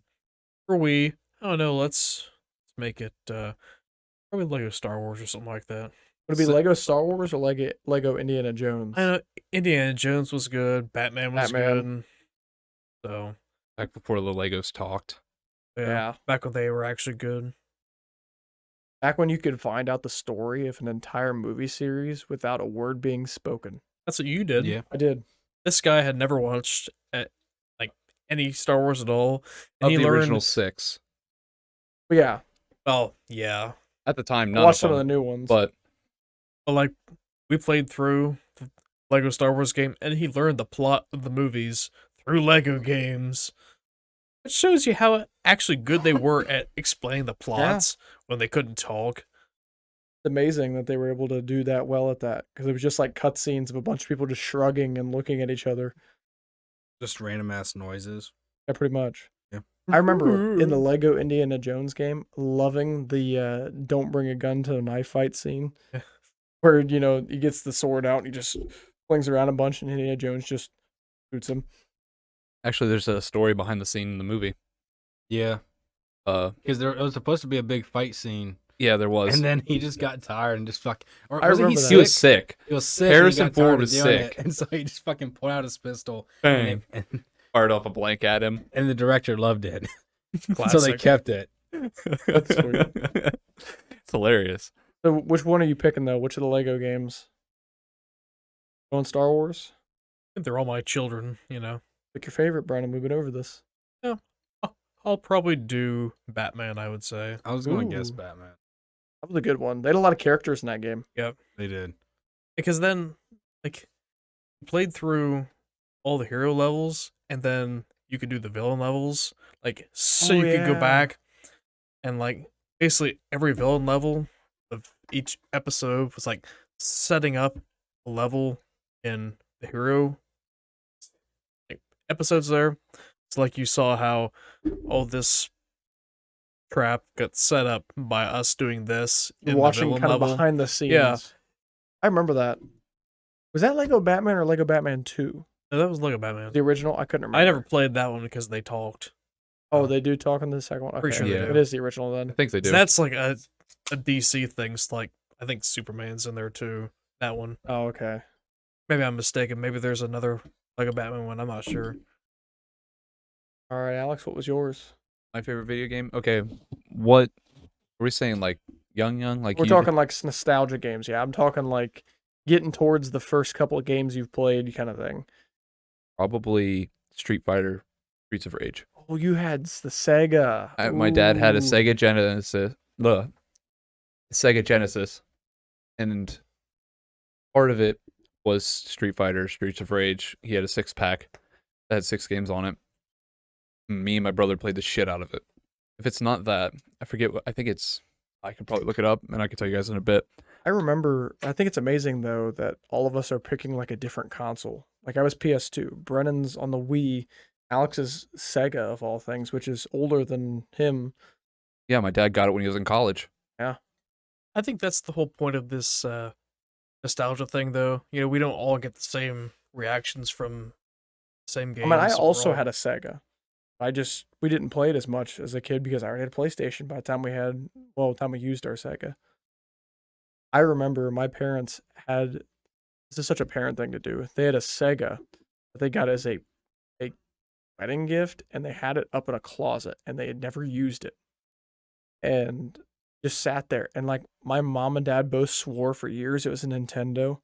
for Wii, I don't know, let's make it probably Lego Star Wars or something like that. Would it be So- Lego Star Wars or Lego Indiana Jones? I know Indiana Jones was good, Batman was Batman. good. So Back before the Legos talked. Yeah. back when they were actually good. Back when you could find out the story of an entire movie series without a word being spoken. That's what you did. Yeah. I did. This guy had never watched like any Star Wars at all, and Of he the learned. original 6. But yeah, Oh yeah, At the time, I none watched of some of the them. new ones. But but like we played through the Lego Star Wars game, and he learned the plot of the movies through Lego games. It shows you how actually good they were at explaining the plots when they couldn't talk. It's amazing that they were able to do that well at that because it was just like cutscenes of a bunch of people just shrugging and looking at each other. Just random ass noises. Yeah, pretty much. Yeah. I remember in the Lego Indiana Jones game loving the don't bring a gun to a knife fight scene Yeah. where, he gets the sword out and he just flings around a bunch and Indiana Jones just shoots him. actually, there's a story behind the scene in the movie. Yeah, Uh, because it was supposed to be a big fight scene, yeah, there was. and then he just got tired and just fuck. Or I wasn't remember that. he was sick. He was sick. and he Harrison got Ford tired of was doing sick. it, and so he just fucking pulled out his pistol. Bang. And, Fired off a blank at him. and the director loved it, so they Classic. kept it. That's sweet. It's hilarious. So which one are you picking though? Which of the Lego games? Going Star Wars? I think they're all my children, you know. Pick your favorite, Brandon. We've been over this. I'll probably do Batman, I would say. I was gonna guess Ooh. Batman. That was a good one. They had a lot of characters in that game. They did. Because then, like, you played through all the hero levels, and then you could do the villain levels. Like, so Oh, you could go yeah. back and, like, basically every villain level of each episode was, like, setting up a level in the hero like episodes there. So, like, you saw how all this trap got set up by us doing this in Watching the villain kind level. of behind the scenes. Yeah. I remember that. Was that Lego Batman or Lego Batman 2? No, that was Lego Batman. The original? I couldn't remember. I never played that one because they talked. Oh, they do talk in the second one? Okay. Pretty sure they It do. is the original then. I think they do. That's like a DC thing. So like I think Superman's in there too. That one. Oh, okay. Maybe I'm mistaken. Maybe there's another Lego Batman one. I'm not sure. All right, Alex, what was yours? My favorite video game. Okay, what Are we saying like young? Like We're you- talking like nostalgia games. Yeah, I'm talking like getting towards the first couple of games you've played, kind of thing. probably Street Fighter, Streets of Rage. Oh, you had the Sega. My dad had a Ooh. Sega Genesis, and part of it was Street Fighter, Streets of Rage. He had a 6-pack that had 6 games on it. Me and my brother played the shit out of it. If it's not that, I forget what I think it's. I could probably look it up, and I can tell you guys in a bit. I remember. I think it's amazing though that all of us are picking like a different console. Like I was PS2, Brennan's on the Wii, Alex is Sega of all things, which is older than him. Yeah, my dad got it when he was in college. I think that's the whole point of this nostalgia thing, though. You know, we don't all get the same reactions from the same games. I mean, I so we're also all- had a Sega. We didn't play it as much as a kid because I already had a PlayStation by the time the time we used our Sega. I remember my parents had, this is such a parent thing to do. They had a Sega that they got as a wedding gift, and they had it up in a closet, and they had never used it. And just sat there. And like my mom and dad both swore for years it was a Nintendo,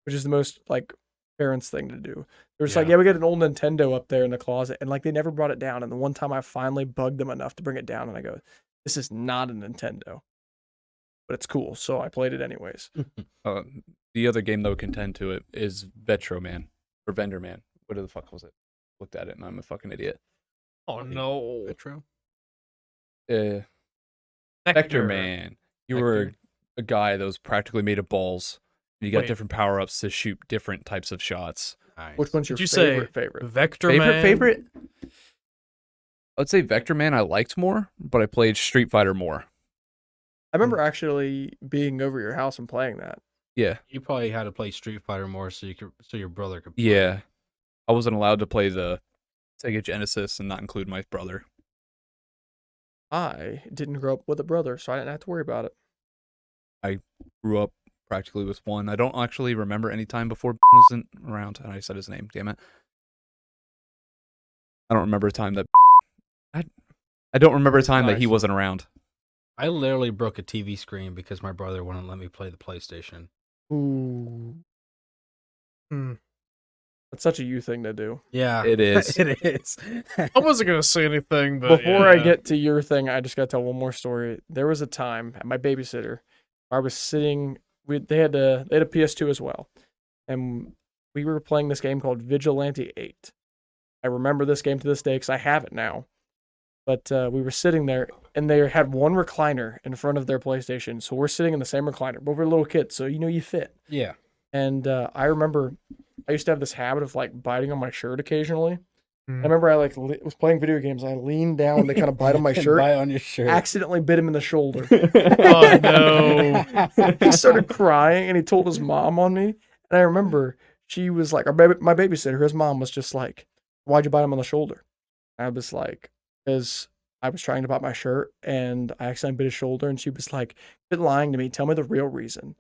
which is the most like parents thing to do. They're just like, Yeah. yeah, we got an old Nintendo up there in the closet. And like they never brought it down. And the one time I finally bugged them enough to bring it down, and I go, this is not a Nintendo, but it's cool. So I played it anyways. The other game that would contend to it is Vetro Man or Vendor Man. What the fuck was it? Looked at it and I'm a fucking idiot. Oh no, Retro. Vector Man. You were Vector? a guy that was practically made of balls. You got Wait. different power ups to shoot different types of shots. Nice. Which one's your Did you say favorite? Vector Man? Favorite? I'd say Vector Man I liked more, but I played Street Fighter more. I remember actually being over your house and playing that. Yeah. You probably had to play Street Fighter more so your brother could. Play. Yeah. I wasn't allowed to play the Sega Genesis and not include my brother. I didn't grow up with a brother, so I didn't have to worry about it. Grew up practically with one. I don't actually remember any time before wasn't around, and I said his name. Damn it! I don't remember a time that I don't remember a time that he Nice. wasn't around. I literally broke a TV screen because my brother wouldn't let me play the PlayStation. Ooh. That's such a you thing to do. Yeah, It is. it is. I wasn't gonna say anything, but Before I yeah. get to your thing, I just gotta tell one more story. There was a time at my babysitter, I was sitting. They had a PS2 as well, and we were playing this game called Vigilante 8. I remember this game to this day because I have it now. But we were sitting there, and they had one recliner in front of their PlayStation. So we're sitting in the same recliner, but we're little kids, so you fit. Yeah. And I remember I used to have this habit of like biting on my shirt occasionally. Hmm. I remember I like was playing video games. I leaned down to kind of bite on my shirt. Bite on your shirt. Accidentally bit him in the shoulder. Oh no. He started crying and he told his mom on me. And I remember she was like, my babysitter, his mom was just like, why'd you bite him on the shoulder? I was like, because I was trying to bite my shirt and I accidentally bit his shoulder. And she was like, quit lying to me. Tell me the real reason.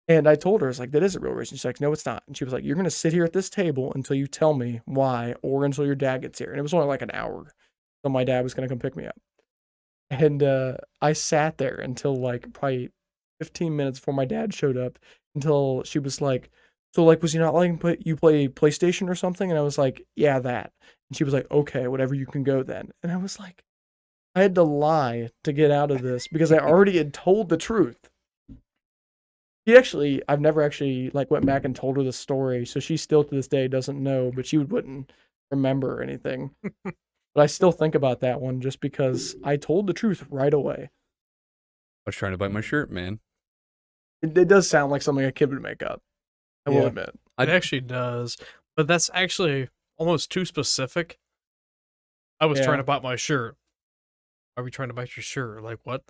And I told her, I was like, that is a real reason. She's like, no, it's not. And she was like, you're going to sit here at this table until you tell me why or until your dad gets here. And it was only like an hour. So my dad was going to come pick me up. And I sat there until like probably 15 minutes before my dad showed up until she was like, so like, was he not letting you play PlayStation or something? And I was like, yeah, that. And she was like, okay, whatever, you can go then. And I was like, I had to lie to get out of this because I already had told the truth. I've never actually like went back and told her the story, so she still to this day doesn't know, but she wouldn't remember or anything. But I still think about that one just because I told the truth right away. I was trying to bite my shirt, man. It does sound like something a kid would make up. I will Yeah. admit. It actually does, but that's actually almost too specific. I was Yeah. trying to bite my shirt. Are we trying to bite your shirt? Like what?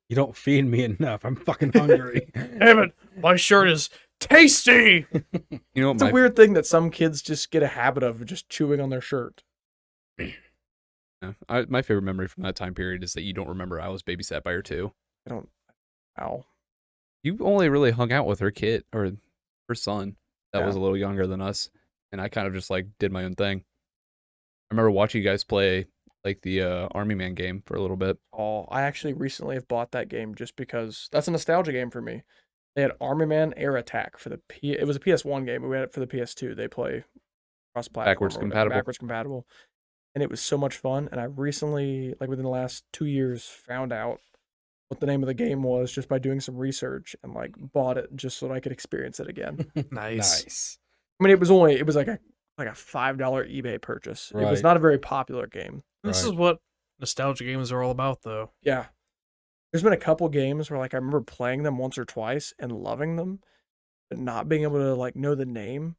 You don't feed me enough. I'm fucking hungry. Damn it! My shirt is tasty. You know what It's a weird thing that some kids just get a habit of just chewing on their shirt. my favorite memory from that time period is that you don't remember I was babysat by her too. I don't. Ow. You only really hung out with her kid or her son that was Yeah. a little younger than us, and I kind of just like did my own thing. I remember watching you guys play like the Army Man game for a little bit. Oh, I actually recently have bought that game just because that's a nostalgia game for me. They had Army Man Air Attack for the It was a PS1 game, but we had it for the PS2. They play cross-platform, Backwards or whatever, compatible. backwards compatible, and it was so much fun. And I recently, like within the last 2 years, found out what the name of the game was just by doing some research and like bought it just so that I could experience it again. Nice. Nice. I mean, it was like a $5 eBay purchase. It was Right. not a very popular game. This Right. is what nostalgia games are all about, though. Yeah. There's been a couple games where like I remember playing them once or twice and loving them, but not being able to like know the name.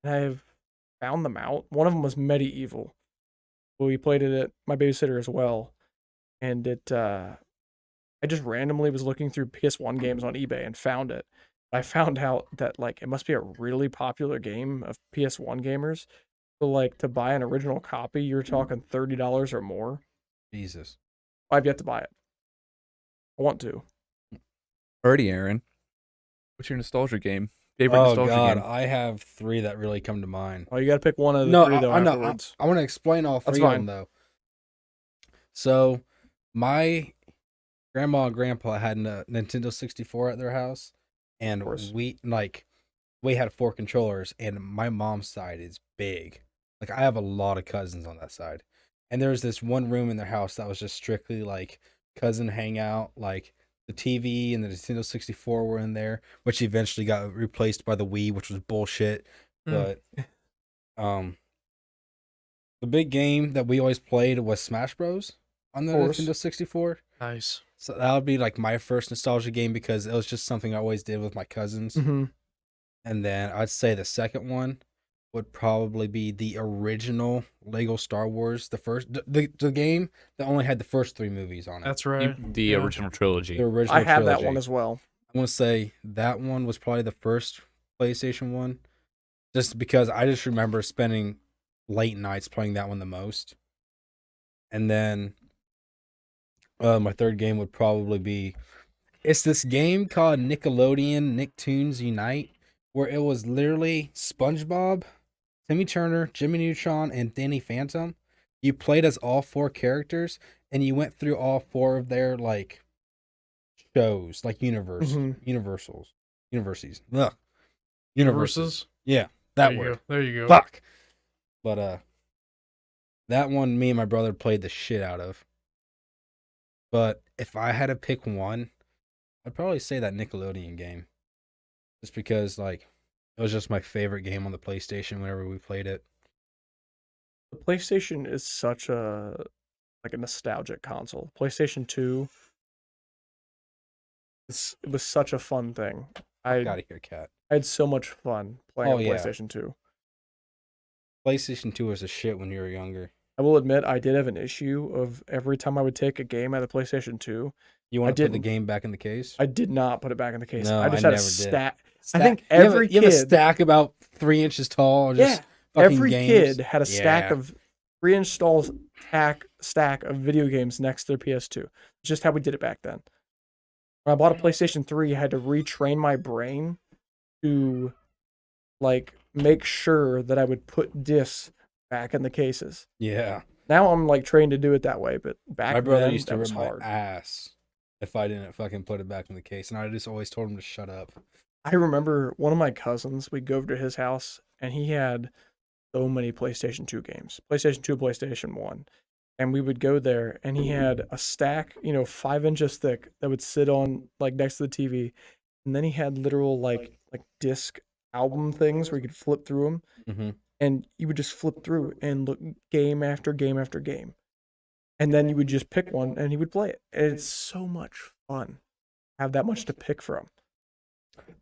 And I've found them out. One of them was Medieval. Well, we played it at my babysitter as well. And I just randomly was looking through PS1 games on eBay and found it. I found out that like it must be a really popular game of PS1 gamers. So like to buy an original copy, you're talking $30 or more. Jesus. I've yet to buy it. I want to. Alrighty, Aaron. What's your nostalgia game? Favorite Oh nostalgia God, game? I have 3 that really come to mind. Oh, you got to pick one of the No, three though I know. afterwards. I want to explain all That's 3 of fine. them though. So, my grandma and grandpa had a Nintendo 64 at their house, and course. we had 4 controllers, and my mom's side is big. Like I have a lot of cousins on that side, and there's this one room in their house that was just strictly like cousin hangout. Like the TV and the Nintendo 64 were in there, which eventually got replaced by the Wii, which was bullshit. Mm. But the big game that we always played was Smash Bros. On the Course. Nintendo 64. Nice. So that would be like my first nostalgia game because it was just something I always did with my cousins. Mm-hmm. And then I'd say the second one would probably be the original Lego Star Wars, the game that only had the first 3 movies on it. That's right. The Yeah. original trilogy. The original I have that trilogy. one as well. I want to say that one was probably the first PlayStation one, just because I just remember spending late nights playing that one the most. And then my third game would probably be it's this game called Nickelodeon Nicktoons Unite, where it was literally SpongeBob, Timmy Turner, Jimmy Neutron, and Danny Phantom. You played as all 4 characters, and you went through all 4 of their like shows, like universities. Ugh. Universes. Universes. Yeah, that There you word. go. There you go. Fuck. But that one me and my brother played the shit out of. But if I had to pick one, I'd probably say that Nickelodeon game. Just because like it was just my favorite game on the PlayStation whenever we played it. The PlayStation is such a nostalgic console. PlayStation 2 it was such a fun thing. I Got to hear Cat. had so much fun playing Oh, on yeah. PlayStation 2. PlayStation 2 was a shit when you were younger. I will admit I did have an issue of every time I would take a game out of PlayStation 2, You want to put the didn't. game back in the case? I did not put it back in the case. No, I just I had a never did. stack. Stack- think you have a- every you have a kid- stack about 3 inches tall. Just fucking Every games. kid had a stack Yeah. of pre-installed stack of video games next to their PS2. It's just how we did it back then. When I bought a PlayStation 3, I had to retrain my brain to like make sure that I would put discs back in the cases. Yeah. Now I'm like trained to do it that way, but back My brother then used to that rip was my hard. ass if I didn't fucking put it back in the case, and I just always told him to shut up. I remember one of my cousins, we'd go over to his house and he had so many PlayStation 2 games. PlayStation 2, PlayStation 1. And we would go there and he had a stack, 5 inches thick that would sit on like next to the TV. And then he had literal like disc album things where you could flip through them Mm-hmm. and you would just flip through and look game after game after game. And then you would just pick one and he would play it. And it's so much fun. Have that much to pick from.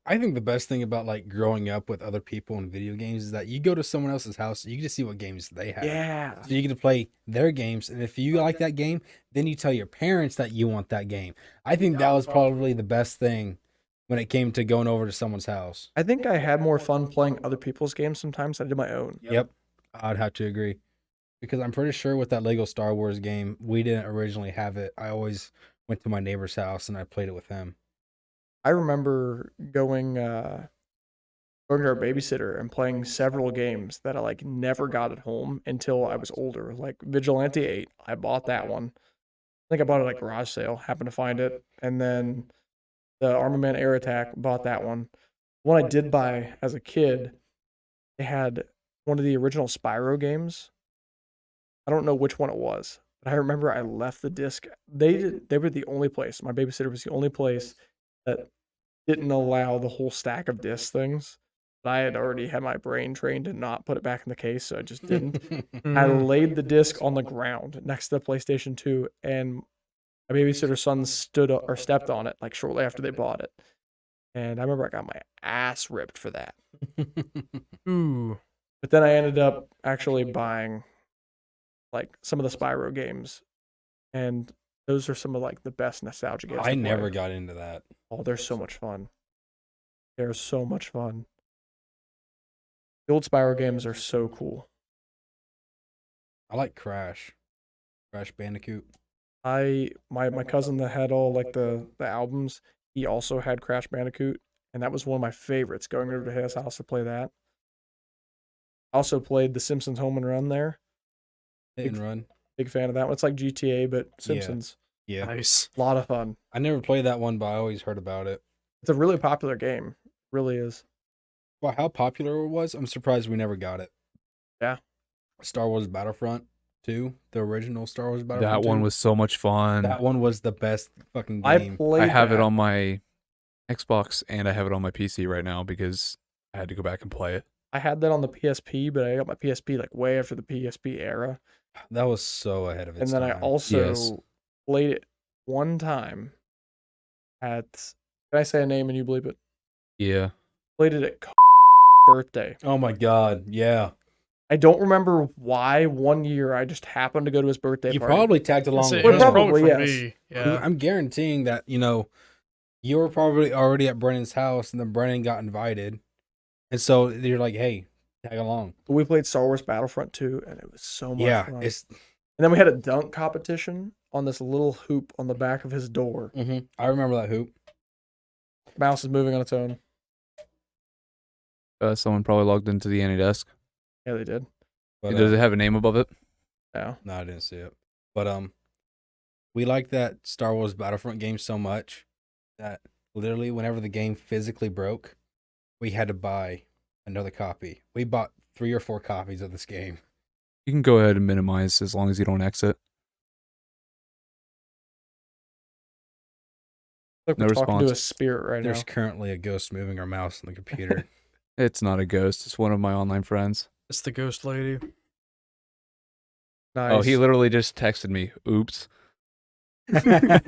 I think the best thing about like growing up with other people in video games is that you go to someone else's house, you get to see what games they have. Yeah. So you get to play their games, and if you like that game, then you tell your parents that you want that game. I think that was probably the best thing when it came to going over to someone's house. I think I had more fun playing other people's games sometimes than I did my own. Yep, I'd have to agree. Because I'm pretty sure with that Lego Star Wars game, we didn't originally have it. I always went to my neighbor's house and I played it with him. I remember going going to our babysitter and playing several games that I like never got at home until I was older. Like Vigilante 8, I bought that one. I think I bought it at a garage sale, happened to find it. And then the Armament Air Attack, bought that one. One I did buy as a kid, they had one of the original Spyro games. I don't know which one it was, but I remember I left the disc. They were the only place. My babysitter was the only place that didn't allow the whole stack of disc things. But I had already had my brain trained to not put it back in the case, so I just didn't. I laid the disc on the ground next to the PlayStation 2, and my babysitter's son stood or stepped on it like shortly after they bought it. And I remember I got my ass ripped for that. Ooh. But then I ended up actually buying like some of the Spyro games, and those are some of like the best nostalgia games. I to never play. got into that. Oh, they're so much fun. They're so much fun. The old Spyro games are so cool. I like Crash Bandicoot. My cousin that had all like the albums, he also had Crash Bandicoot, and that was one of my favorites. Going over to his house to play that. Also played The Simpsons Home and Run there. Hit and Run. Big fan of that one. It's like GTA but Simpsons. Yeah. Nice. A lot of fun. I never played that one, but I always heard about it. It's a really popular game. It really is. Well, how popular it was, I'm surprised we never got it. Yeah. Star Wars Battlefront 2, the original Star Wars Battlefront That one 2. was so much fun. That one was the best fucking I game. played I have it that. on my Xbox and I have it on my PC right now because I had to go back and play it. I had that on the PSP, but I got my PSP like way after the PSP era. That was so ahead of its And then I time. also Yes. played it one time at, can I say a name and you believe it? Yeah. Played it at birthday. Oh my god, yeah. I don't remember why. One year I just happened to go to his birthday You party. probably tagged along It with Well, was him. probably, probably from yes. me. Yeah. I'm guaranteeing that, you were probably already at Brennan's house and then Brennan got invited. And so you're like, hey, tag along. We played Star Wars Battlefront 2, and it was so much Yeah, fun. it's And then we had a dunk competition on this little hoop on the back of his door. I remember that hoop. Mouse is moving on its own. Someone probably logged into the AnyDesk. Yeah, they did. But, Does it have a name above it? Yeah. no, I didn't see it. But we liked that Star Wars Battlefront game so much that literally whenever the game physically broke, we had to buy another copy. We bought 3 or 4 copies of this game. You can go ahead and minimize as long as you don't exit. Look, No we're talking to a response. spirit right There's now. currently a ghost moving our mouse on the computer. It's not a ghost. It's one of my online friends. It's the ghost lady. Nice. Oh, he literally just texted me. Oops. Yeah,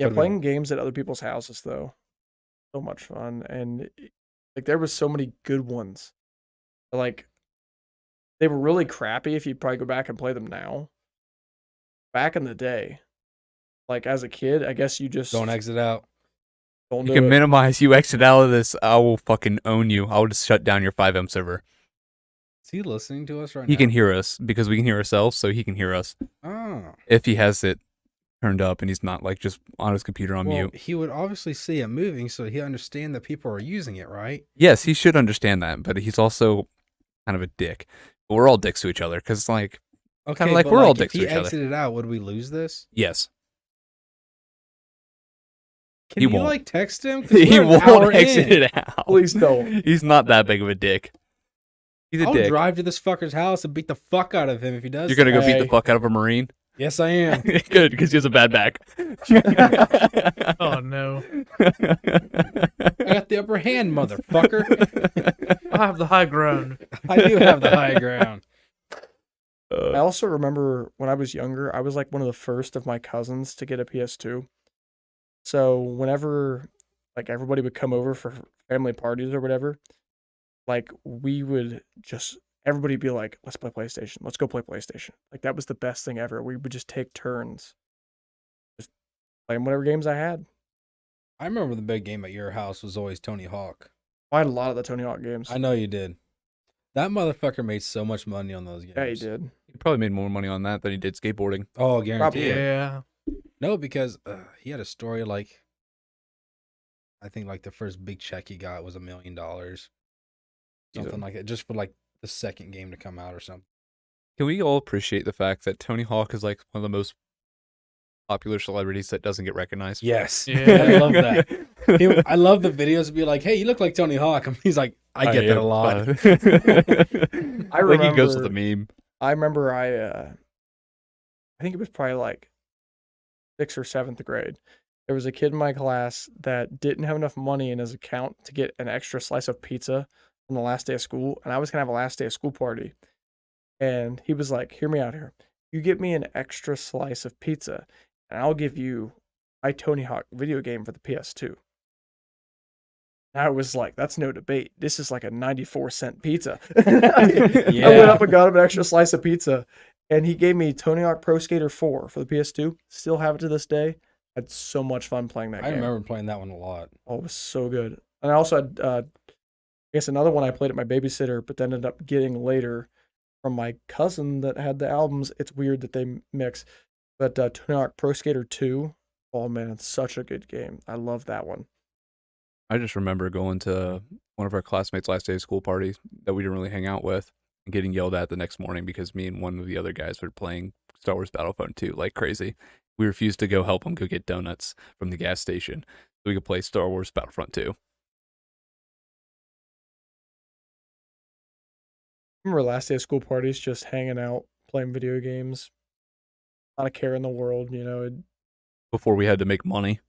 Could've playing games at other people's houses though, so much fun, and like there was so many good ones. Like they were really crappy if you probably go back and play them now. Back in the day, like as a kid, I guess you just Don't exit out. don't You do can it. minimize. You exit out of this. I will fucking own you. I will just shut down your 5M server. Is he listening to us right now? He can hear us because we can hear ourselves, so he can hear us Oh. if he has it turned up and he's not like just on his computer on Well, mute. he would obviously see it moving, so he understand that people are using it, right? Yes, he should understand that, but he's also kind of a dick. But we're all dicks to each other because, like, Okay, like but we're all if dicks to he each other. exited out, would we lose this? yes, Can He you won't. like text him? 'Cause he we're an hour won't exit in. it out. Please don't. He's not that big of a dick. He's a I'll dick. drive to this fucker's house and beat the fuck out of him if he does. You're gonna go beat Hey. the fuck out of a Marine. Yes, I am. Good, because he has a bad back. Oh no. I got the upper hand, motherfucker. I have the high ground. I do have the high ground. I also remember when I was younger, I was like one of the first of my cousins to get a PS2. So whenever like everybody would come over for family parties or whatever, like we would just everybody be like, let's play PlayStation. Let's go play PlayStation. Like that was the best thing ever. We would just take turns just playing whatever games I had. I remember the big game at your house was always Tony Hawk. I had a lot of the Tony Hawk games. I know you did. That motherfucker made so much money on those games. Yeah, he did. He probably made more money on that than he did skateboarding. Oh, guaranteed. Probably. Yeah. No, because he had a story like I think like the first big check he got was $1 million, Jesus. something like that, just for like the second game to come out or something. Can we all appreciate the fact that Tony Hawk is like one of the most popular celebrities that doesn't get recognized? Yes, Yeah. I love that. I love the videos. Be like, hey, you look like Tony Hawk. And he's like, I get that a lot. I Like he goes with remember- the meme. I remember I think it was probably like 6th or 7th grade. There was a kid in my class that didn't have enough money in his account to get an extra slice of pizza on the last day of school, and I was gonna have a last day of school party. And he was like, "Hear me out here. You get me an extra slice of pizza, and I'll give you my Tony Hawk video game for the PS2." And I was like, "That's no debate. This is like a 94-cent pizza." I went up and got him an extra slice of pizza, and he gave me Tony Hawk Pro Skater 4 for the PS2. Still have it to this day. Had so much fun playing that I game. remember playing that one a lot. Oh, it was so good. And I also had, I guess, another one I played at my babysitter, but then ended up getting later from my cousin that had the albums. It's weird that they mix. But Tony Hawk Pro Skater 2, oh man, it's such a good game. I love that one. I just remember going to one of our classmates' last day of school party that we didn't really hang out with and getting yelled at the next morning because me and one of the other guys were playing Star Wars Battlefront 2 like crazy. We refused to go help him go get donuts from the gas station so we could play Star Wars Battlefront 2. Remember last day of school parties, just hanging out, playing video games. Not a care in the world, you know. Before we had to make money.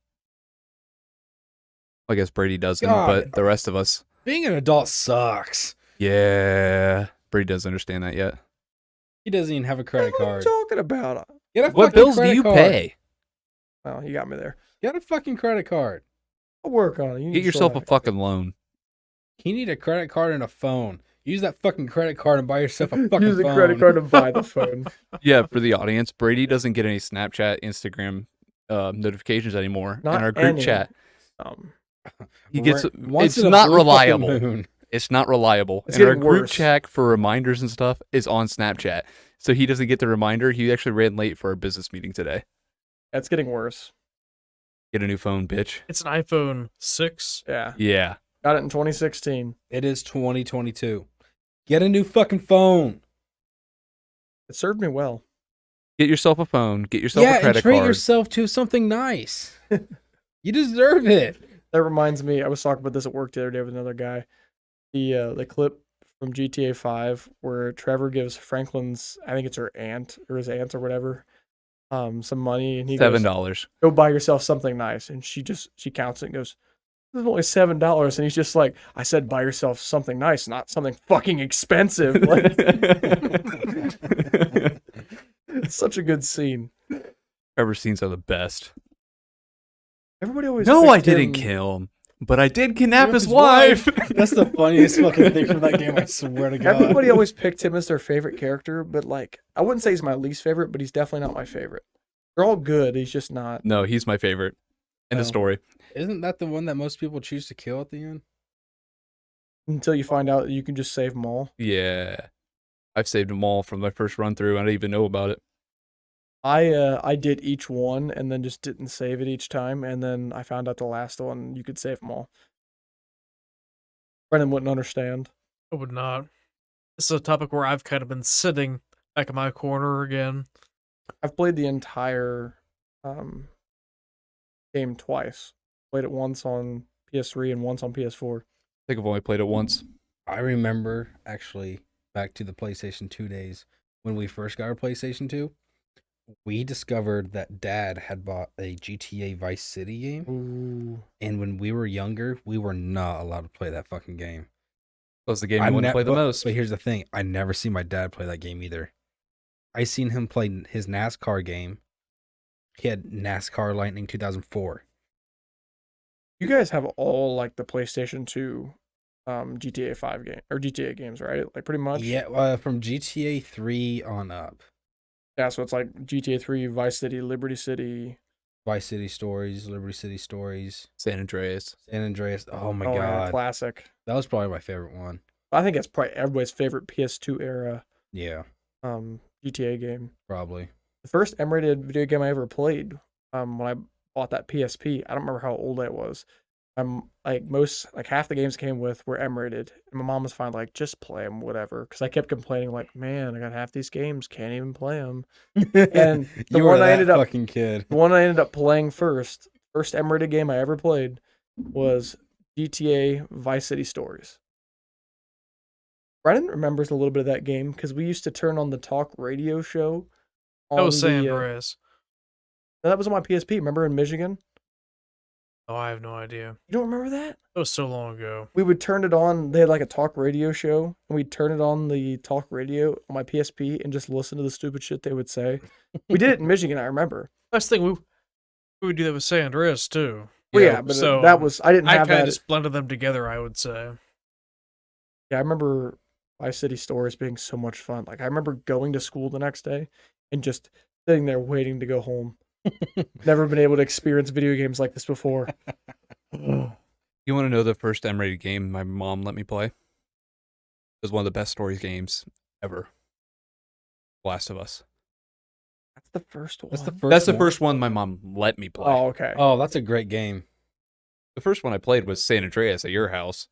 I guess Brady doesn't, God. but the rest of us, Being an adult sucks. yeah. Brady doesn't understand that yet. He doesn't even have a credit What are card. you talking about? Get a What fucking bills do credit you card. pay? Oh, you got me there. Get a fucking credit card. I'll work on it. You Get just yourself a relax. fucking loan. You need a credit card and a phone. Use that fucking credit card and buy yourself a fucking Use the phone. credit card to buy the phone. Yeah, for the audience, Brady doesn't get any Snapchat, Instagram notifications anymore in Not our group any. chat. Um, He gets Once it's in a not blue fucking reliable. moon. It's not reliable. It's And our getting group worse. chat for reminders and stuff is on Snapchat. So he doesn't get the reminder. He actually ran late for our business meeting today. that's getting worse. Get a new phone, bitch. It's an iPhone 6. Yeah. Yeah. Got it in 2016. It is 2022. Get a new fucking phone. It served me well. Get yourself a phone. Get yourself Yeah, a and credit treat card. yourself to something nice. You deserve it. That reminds me, I was talking about this at work the other day with another guy. The clip from GTA 5 where Trevor gives Franklin's, I think it's her aunt or his aunt or whatever, some money, and he goes, $7. "Go buy yourself something nice," and she counts it and goes, "This is only $7," and he's just like, "I said buy yourself something nice, not something fucking expensive." Like, it's such a good scene. Trevor's scenes are the best. Everybody always No, I picked didn't him- kill him, but I did kidnap His his wife. That's the funniest fucking thing from that game, I swear to God. Everybody always picked him as their favorite character, but like I wouldn't say he's my least favorite, but he's definitely not my favorite. They're all good. He's just not. No, he's my favorite. End of Oh. story. Isn't that the one that most people choose to kill at the end? Until you find out that you can just save them all. Yeah. I've saved them all from my first run through. I didn't even know about it. I did each one and then just didn't save it each time, and then I found out the last one you could save them all. Brennan wouldn't understand. I would not. This is a topic where I've kind of been sitting back in my corner again. I've played the entire game twice. Played it once on PS3 and once on PS4. I think I've only played it once. I remember actually back to the PlayStation 2 days when we first got our PlayStation 2. We discovered that Dad had bought a GTA Vice City game, Ooh. and when we were younger, we were not allowed to play that fucking game. That was the game you wanted to play the most. But here's the thing: I never seen my dad play that game either. I seen him play his NASCAR game. He had NASCAR Lightning 2004. You guys have all like the PlayStation 2 GTA 5 game or GTA games, right? Like pretty much. Yeah, from GTA 3 on up. Yeah, so it's like GTA 3, Vice City, Liberty City. Vice City Stories, Liberty City Stories, San Andreas. San Andreas. Oh my yeah, God, classic. that was probably my favorite one. I think it's probably everybody's favorite PS2 era Yeah, GTA game. probably. The first M-rated video game I ever played when I bought that PSP. I don't remember how old I was, I'm like half the games came with were M-rated, and my mom was fine like just play them, whatever. Because I kept complaining like, man, I got half these games, can't even play them. And the You were one I that ended up fucking kid. the one I ended up playing first M-rated game I ever played was GTA Vice City Stories. Brennan remembers a little bit of that game because we used to turn on the talk radio show That on was San the. Andreas. That was on my PSP. Remember in Michigan? Oh, I have no idea. You don't remember that? That was so long ago. We would turn it on. They had like a talk radio show, and we'd turn it on the talk radio on my PSP and just listen to the stupid shit they would say. We did it in Michigan, I remember. Last thing we would do that with San Andreas too. Well, yeah, but so that was I didn't I have kind of that. just blended them together. I would say. Yeah, I remember Vice City Stories being so much fun. Like I remember going to school the next day and just sitting there waiting to go home. Never been able to experience video games like this before. You want to know the first M-rated game my mom let me play? It was one of the best stories games ever. Last of Us. That's the first one. That's the first. That's the one? first one my mom let me play. Oh, okay. Oh, that's a great game. The first one I played was San Andreas at your house.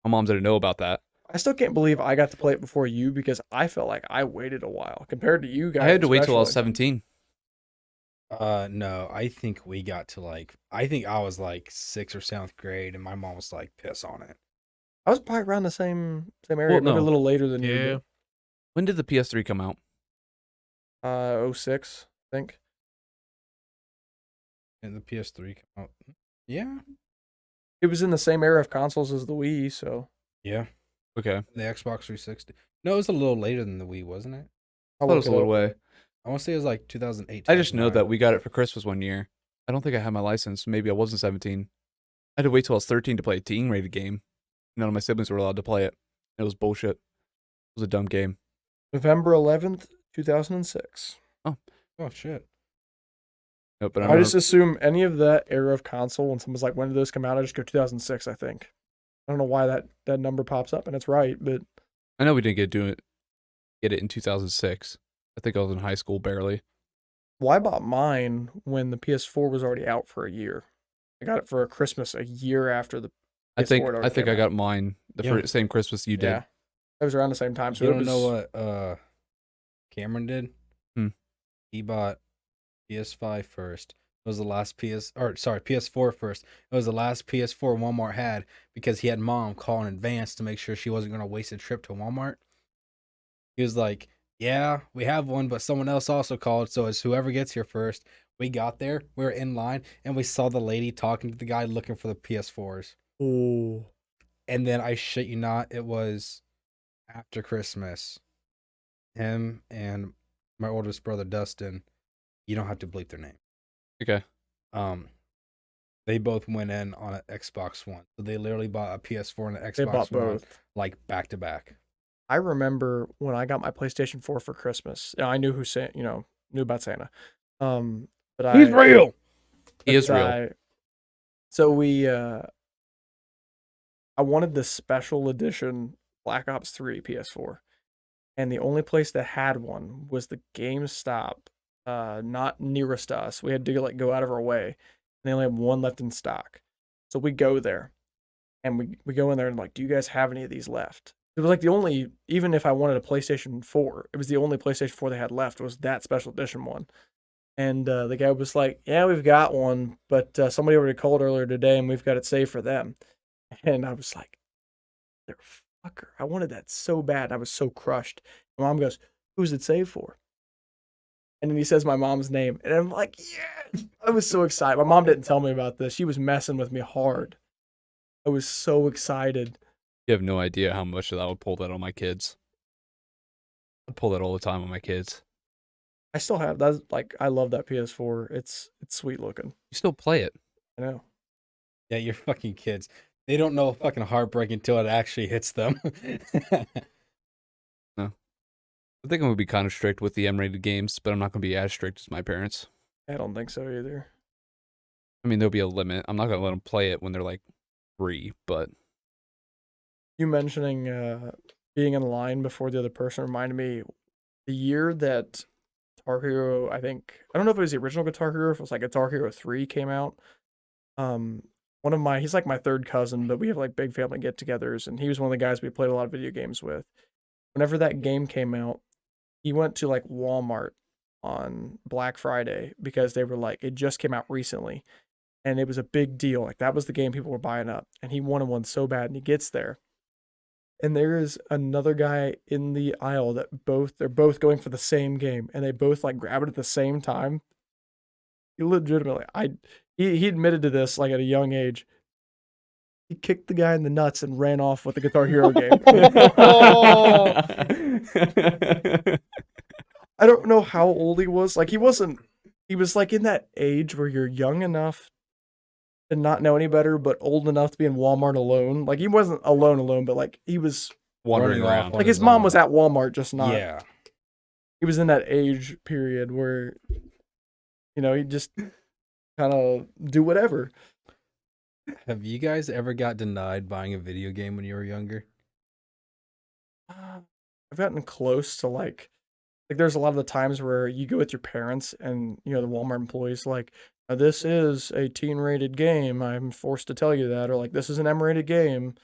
My mom didn't know about that. I still can't believe I got to play it before you because I felt like I waited a while compared to you guys. I had to wait till I was especially. 17. No, I think we got to I think I was like 6th or 7th grade, and my mom was like piss on it. I was probably around the same area, Well, maybe a no. little later than Yeah. you. When did the PS3 come out? 06, I think. And the PS3 came out. Yeah, It was in the same era of consoles as the Wii, so yeah. Okay. The Xbox 360. No, it was a little later than the Wii, wasn't it? I I'll thought it look was a it little up. way. I want to say it was like 2008. I just know 2009. that we got it for Christmas one year. I don't think I had my license. Maybe I wasn't 17. I had to wait till I was 13 to play a teen-rated game. None of my siblings were allowed to play it. It was bullshit. It was a dumb game. November 11th, 2006. Oh shit. No, but I I remember, just assume any of that era of console, when someone's like, when did those come out? I just go 2006, I think. I don't know why that number pops up, and it's right, but I know we didn't get it in 2006. I think I was in high school barely. well, I bought mine when the PS4 was already out for a year. I got it for a Christmas a year after the PS4 I think had already came I out. got mine the Yeah. same Christmas you did. Yeah. It was around the same time, so You it don't was know what Cameron did? Hmm. He bought PS5 first. It was the last PS4 first. It was the last PS4 Walmart had because he had mom call in advance to make sure she wasn't going to waste a trip to Walmart. He was like, yeah, we have one, but someone else also called, so it's whoever gets here first. We got there, we were in line, and we saw the lady talking to the guy looking for the PS4s. Oh. And then I shit you not, it was after Christmas. Him and my oldest brother Dustin, you don't have to bleep their name. Okay. They both went in on an Xbox One. So they literally bought a PS4 and an They Xbox bought One both. like back to back. I remember when I got my PlayStation 4 for Christmas. I knew knew about Santa. But He's real. He is real. So I wanted the special edition Black Ops 3 PS4. And the only place that had one was the GameStop, not nearest to us. We had to go out of our way. And they only had one left in stock. So we go there. And we go in there and like, do you guys have any of these left? It was like the only, even if I wanted a PlayStation 4, it was the only PlayStation 4 they had left was that special edition one. And the guy was like, yeah, we've got one, but somebody already called earlier today and we've got it saved for them. And I was like, they're fucker. I wanted that so bad. I was so crushed. My mom goes, who's it saved for? And then he says my mom's name. And I'm like, yes. I was so excited. My mom didn't tell me about this. She was messing with me hard. I was so excited. You have no idea how much that I would pull that on my kids. I'd pull that all the time on my kids. I still have that's like I love that PS4. It's sweet looking. You still play it. I know. Yeah, you're fucking kids. They don't know fucking heartbreak until it actually hits them. I think I'm gonna be kind of strict with the M-rated games, but I'm not gonna be as strict as my parents. I don't think so either. I mean, there'll be a limit. I'm not gonna let them play it when they're like 3, but You mentioning being in line before the other person reminded me the year that Guitar Hero, I don't know if it was the original Guitar Hero, if it was like Guitar Hero 3 came out. he's like my third cousin, but we have like big family get-togethers, and he was one of the guys we played a lot of video games with. Whenever that game came out, he went to like Walmart on Black Friday because they were like, it just came out recently and it was a big deal. Like that was the game people were buying up, and he wanted one so bad. And he gets there, and there is another guy in the aisle that they're both going for the same game, and they both like grab it at the same time. He legitimately, he admitted to this like at a young age. He kicked the guy in the nuts and ran off with the Guitar Hero game. I don't know how old he was. Like he was like in that age where you're young enough to not know any better, but old enough to be in Walmart alone. Like he wasn't alone, but like he was Wandering Running off around. on like his his mom own. was at Walmart, just not. Yeah. He was in that age period where, he just kind of do whatever. Have you guys ever got denied buying a video game when you were younger? I've gotten close to like there's a lot of the times where you go with your parents and the Walmart employees like, this is a teen rated game, I'm forced to tell you that, or like this is an M rated game.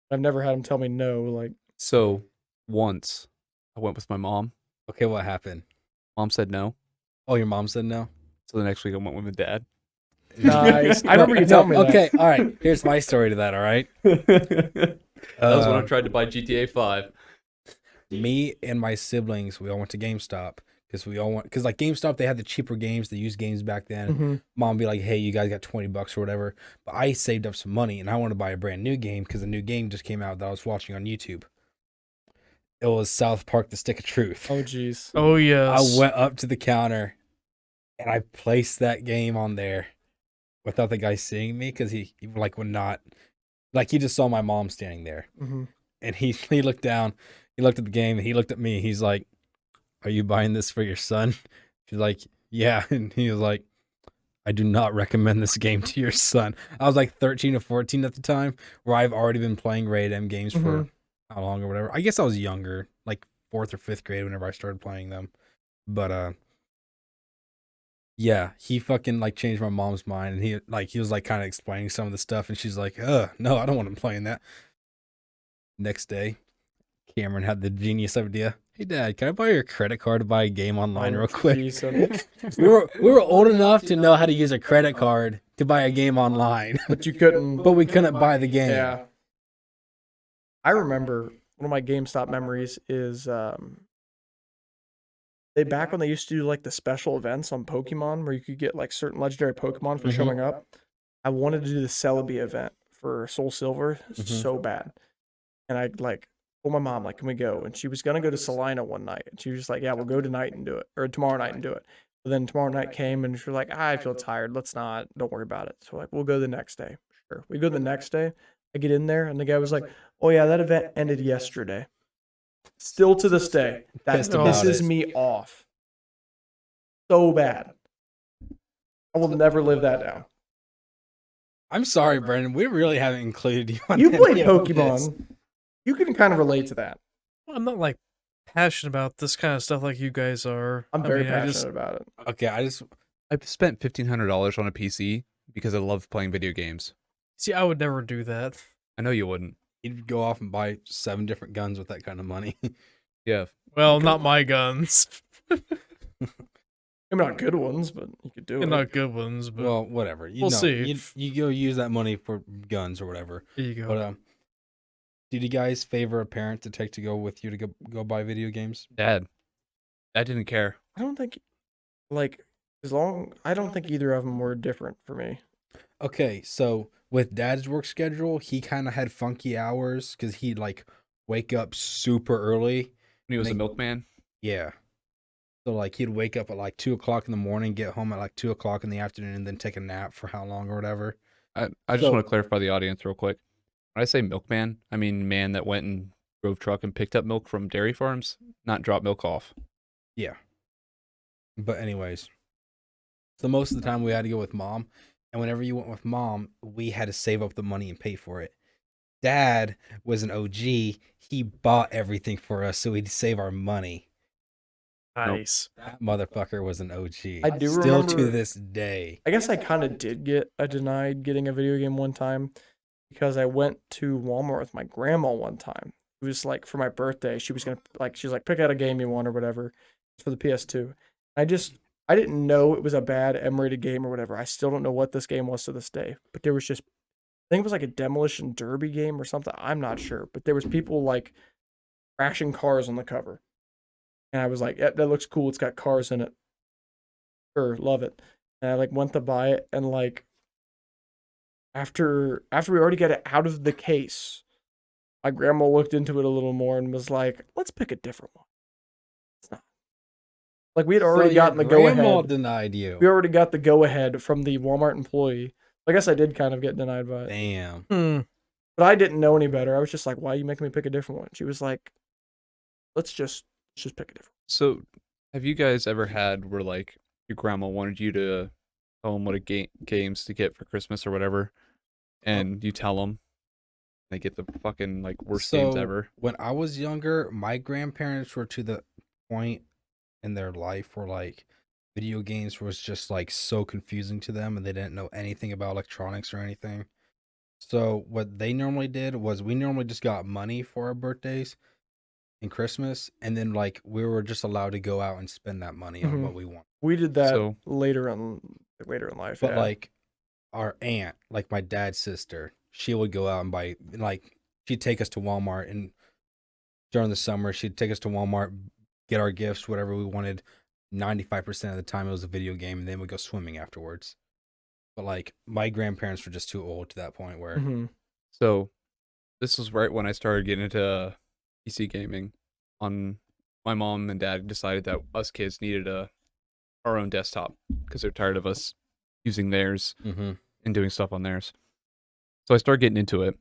I've never had them tell me no. Like So once I went with my mom. Okay, what happened? Mom said no. Oh, your mom said no? So the next week I went with my dad. nice. I remember you telling me that. Okay, all right. Here's my story to that, all right? That was when I Uh, tried to buy GTA 5. Me and my siblings, we all went to GameStop because like GameStop, they had the cheaper games, the used games back then. Mhm. Mom would be like, hey, you guys got $20 or whatever. But I saved up some money and I wanted to buy a brand new game because the new game just came out that I was watching on YouTube. It was South Park: The Stick of Truth. Oh jeez. Oh yes. I went up to the counter and I placed that game on there without the guy seeing me because he like would not, like he just saw my mom standing there. Hmm. And he looked down, he looked at the game, and he looked at me. He's like, are you buying this for your son? She's like, yeah. And he was like, I do not recommend this game to your son. I was like 13 or 14 at the time, where I've already been playing Raid M games for how long or whatever. I guess I was younger, like 4th or 5th grade whenever I started playing them. But yeah, he fucking like changed my mom's mind, and he was like kind of explaining some of the stuff, and she's like, no, I don't want him playing that. Next day, Cameron had the genius idea. Hey Dad, can I borrow your credit card to buy a game online real quick? We were old enough to know how to use a credit card to buy a game online, But you couldn't. but we couldn't buy the game. Yeah. I remember one of my GameStop memories is back when they used to do like the special events on Pokemon where you could get like certain legendary Pokemon for Mhm. showing up. I wanted to do the Celebi event for Soul Silver Mhm. so bad. And I like told my mom, like, can we go? And she was gonna go to Salina one night. And she was just like, yeah, we'll go tonight and do it. Or tomorrow night and do it. But then tomorrow night came and she was like, I feel tired. Let's not. Don't worry about it. So like, we'll go the next day. Sure. We go the next day. I get in there and the guy was like, oh yeah, that event ended yesterday. Still to this day, that Pissed about pisses it. me off so bad. I will never live that down. I'm sorry, Brendan. We really haven't included you on You any played of this. Pokemon. You can kind of relate to that. I'm not like passionate about this kind of stuff like you guys are. I'm very I passionate about it. Okay, I've spent $1,500 on a PC because I love playing video games. see. I would never do that. I know you wouldn't. you'd go off and buy 7 different guns with that kind of money. Yeah. Well, not my guns. Maybe not good ones, but you could do it. And not good ones, but Well, whatever. You We'll know, see. You go use that money for guns or whatever. there you go. But did you guys favor a parent to take to go with you to go buy video games? Dad. Dad didn't care. I don't think, like, I don't think either of them were different for me. Okay, so with Dad's work schedule, he kind of had funky hours because he'd like wake up super early. When he was a Like- milkman. Yeah. So like he'd wake up at like 2 o'clock in the morning, get home at like 2 o'clock in the afternoon, and then take a nap for how long or whatever. I just So- want to clarify the audience real quick. When I say milkman, I mean man that went and drove truck and picked up milk from dairy farms, not drop milk off. Yeah. But anyways, so most of the time we had to go with Mom, and whenever you went with Mom, we had to save up the money and pay for it. Dad was an OG. He bought everything for us so we'd save our money. Nice. That motherfucker was an OG. I do Still to remember- this day. I guess I kind of did get denied getting a video game one time because I went to Walmart with my grandma one time. It was like for my birthday. She was like pick out a game you want or whatever for the PS2. I didn't know it was a bad M-rated game or whatever. I still don't know what this game was to this day. But there was just, I think it was like a demolition derby game or something. I'm not sure. But there was people like crashing cars on the cover. And I was like, yeah, that looks cool. It's got cars in it. Sure, love it. And I like went to buy it, and like after we already got it out of the case, my grandma looked into it a little more and was like, let's pick a different one. It's not. Like we had already So your gotten the go grandma ahead. denied you. We already got the go ahead from the Walmart employee. I guess I did kind of get denied by it. Damn. Hmm. But I didn't know any better. I was just like, why are you making me pick a different one? She was like, let's just pick a different So, have you guys ever had where like your grandma wanted you to tell them what games to get for Christmas or whatever, and you tell them, they get the fucking like worst games So, ever? When I was younger, my grandparents were to the point in their life where like video games was just like so confusing to them and they didn't know anything about electronics or anything. So what they normally did was we normally just got money for our birthdays and Christmas, and then like we were just allowed to go out and spend that money on Mhm. what we want. We did that So- later in life. But yeah. like our aunt, like my dad's sister, she would go out and buy, like she'd take us to Walmart, and during the summer she'd take us to Walmart, get our gifts, whatever we wanted. 95% of the time it was a video game, and then we'd go swimming afterwards. But like my grandparents were just too old to that point where Mhm. So, this was right when I started getting into PC gaming. My mom and dad decided that us kids needed our own desktop because they're tired of us using theirs Mhm. and doing stuff on theirs. So I started getting into it,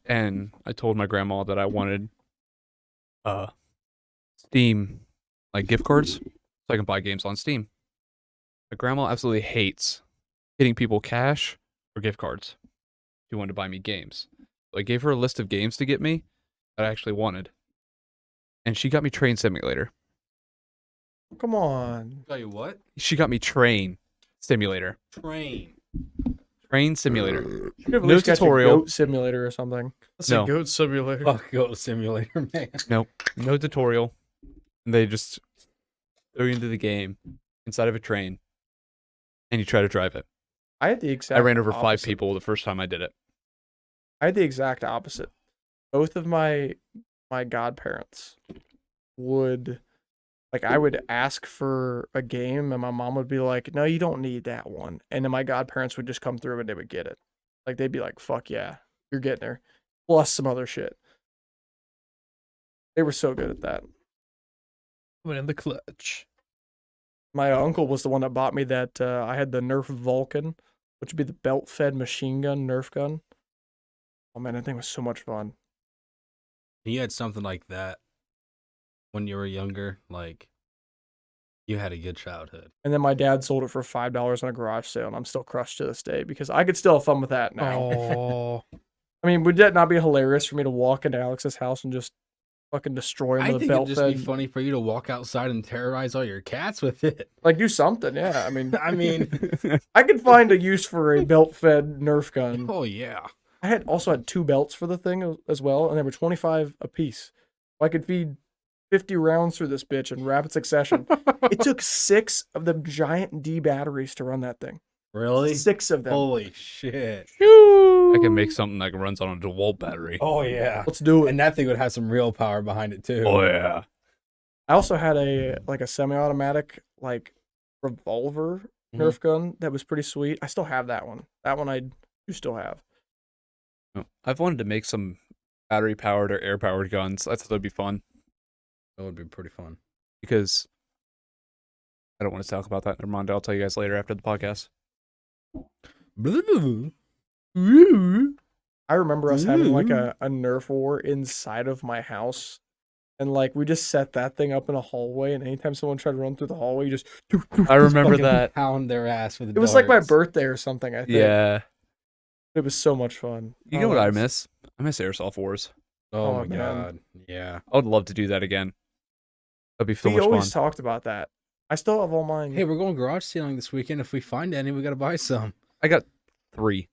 and I told my grandma that I wanted Steam like gift cards so I can buy games on Steam. My grandma absolutely hates hitting people cash or gift cards. She wanted to buy me games. So I gave her a list of games to get me that I actually wanted. And she got me Train Simulator. Come on. Tell you what, She got me Train Simulator. train. Train Simulator. You could have at No least got your tutorial. Goat Simulator or something. That's No. a goat simulator. Fuck Goat Simulator, man. No tutorial. And they just throw you into the game inside of a train, and you try to drive it. I had the exact I ran over 5 opposite. people the first time I did it. I had the exact opposite. Both of my godparents would, like, I would ask for a game and my mom would be like, no, you don't need that one. And then my godparents would just come through and they would get it. Like, they'd be like, fuck yeah, you're getting her. Plus some other shit. They were so good at that. Coming in the clutch. My uncle was the one that bought me that. I had the Nerf Vulcan, which would be the belt-fed machine gun Nerf gun. Oh man, that thing was so much fun. You had something like that when you were younger, like you had a good childhood. And then my dad sold it for $5 on a garage sale, and I'm still crushed to this day because I could still have fun with that now. Oh, I mean, would that not be hilarious for me to walk into Alex's house and just fucking destroy him I with a think belt it'd just be fed? funny for you to walk outside and terrorize all your cats with it. Like, do something, yeah. I mean, I mean, I could find a use for a belt fed Nerf gun. oh yeah. I also had 2 belts for the thing as well, and they were 25 a piece. I could feed 50 rounds through this bitch in rapid succession. It took 6 of the giant D batteries to run that thing. Really? 6 of them. Holy shit. I can make something that runs on a DeWalt battery. Oh yeah. Let's do it. And that thing would have some real power behind it too. Oh yeah. I also had a semi-automatic like revolver Nerf gun that was pretty sweet. I still have that one. That one I do still have. No, I've wanted to make some battery powered or air powered guns. I thought that'd be fun That would be pretty fun. because I don't want to talk about that. Never mind. I'll tell you guys later after the podcast. I remember us having like a Nerf war inside of my house. And like we just set that thing up in a hallway, and anytime someone tried to run through the hallway, you just I remember Fucking that. Pound their ass with it was like my darts. birthday or something, I think. Yeah. It was so much fun. You know Oh, what I it was- miss? I miss Airsoft Wars. Oh, Oh, my man. god. Yeah. I would love to do that again. That'd be so We much always fun. talked about that. I still have all mine. Hey, we're going garage sailing this weekend. If we find any, we gotta buy some. I got 3.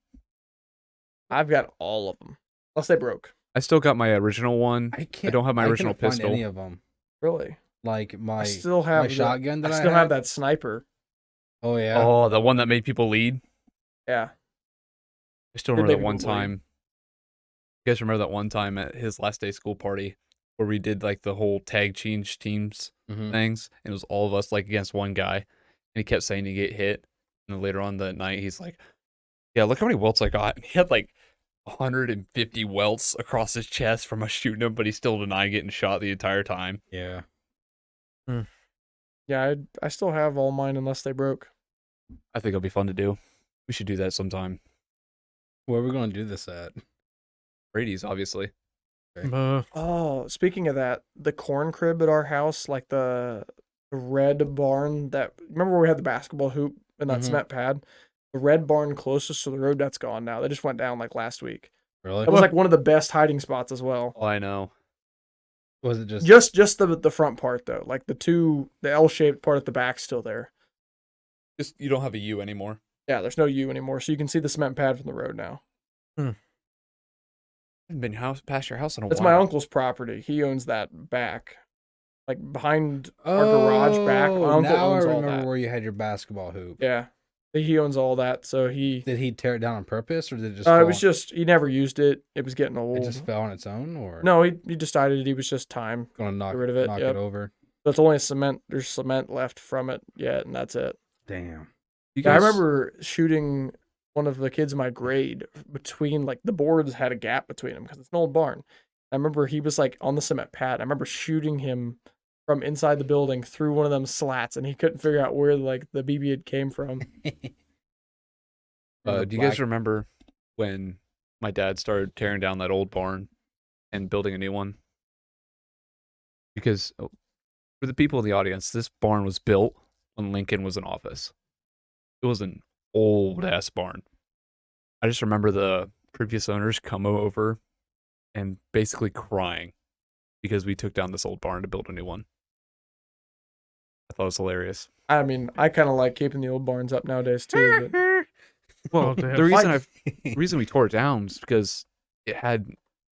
I've got all of them, unless they broke. I still got my original one. I can't. don't have my I original couldn't pistol. Find any of them. Really? Like my I still have my shotgun that I I still had. have that sniper. Oh yeah. Oh, the one that made people lead. Yeah. I still Did remember make that one people lead. time. You guys remember that one time at his last day school party where we did like the whole tag change teams Mhm. things, and it was all of us like against one guy, and he kept saying to get hit. And then later on that night, he's like, "Yeah, look how many welts I got." And he had like 150 welts across his chest from us shooting him, but he still denied getting shot the entire time. Yeah. Yeah, I still have all mine unless they broke. I think it'll be fun to do. We should do that sometime. Where are we gonna do this at? Brady's obviously. Oh, speaking of that, the corn crib at our house, like the red barn that remember where we had the basketball hoop and that Mhm. cement pad? The red barn closest to the road, that's gone now. They just went down like last week. Really? It was like one of the best hiding spots as well. Oh, I know. Was it just? Just the front part though. Like the L-shaped part at the back's still there. Just you don't have a U anymore. Yeah, there's no U anymore, so you can see the cement pad from the road now. I haven't been past your house in a It's while. my uncle's property. He owns that back. Like behind our garage back. My Oh, uncle now I owns all remember that. where you had your basketball hoop. Yeah. He owns all that, so he Did he tear it down on purpose, or did it just? it fall- was just he never used it. It was getting It old. just fell on its own, or No, he decided it was just time. gonna knock rid of it, knock yep. it over. So it's only cement. There's cement left from it yet, and that's it. Damn. You Yeah, I guys- remember shooting one of the kids in my grade between like the boards had a gap between them because it's an old barn. I remember he was like on the cement pad. I remember shooting him from inside the building through one of them slats, and he couldn't figure out where like the BB had came from. Do you guys remember when my dad started tearing down that old barn and building a new one? Because for the people in the audience, this barn was built when Lincoln was in office. It was an old ass barn. I just remember the previous owners come over and basically crying because we took down this old barn to build a new one. I thought it was hilarious. I mean, I kind of like keeping the old barns up nowadays too. But Well, Oh, damn. the reason Like- the reason we tore it down is because it had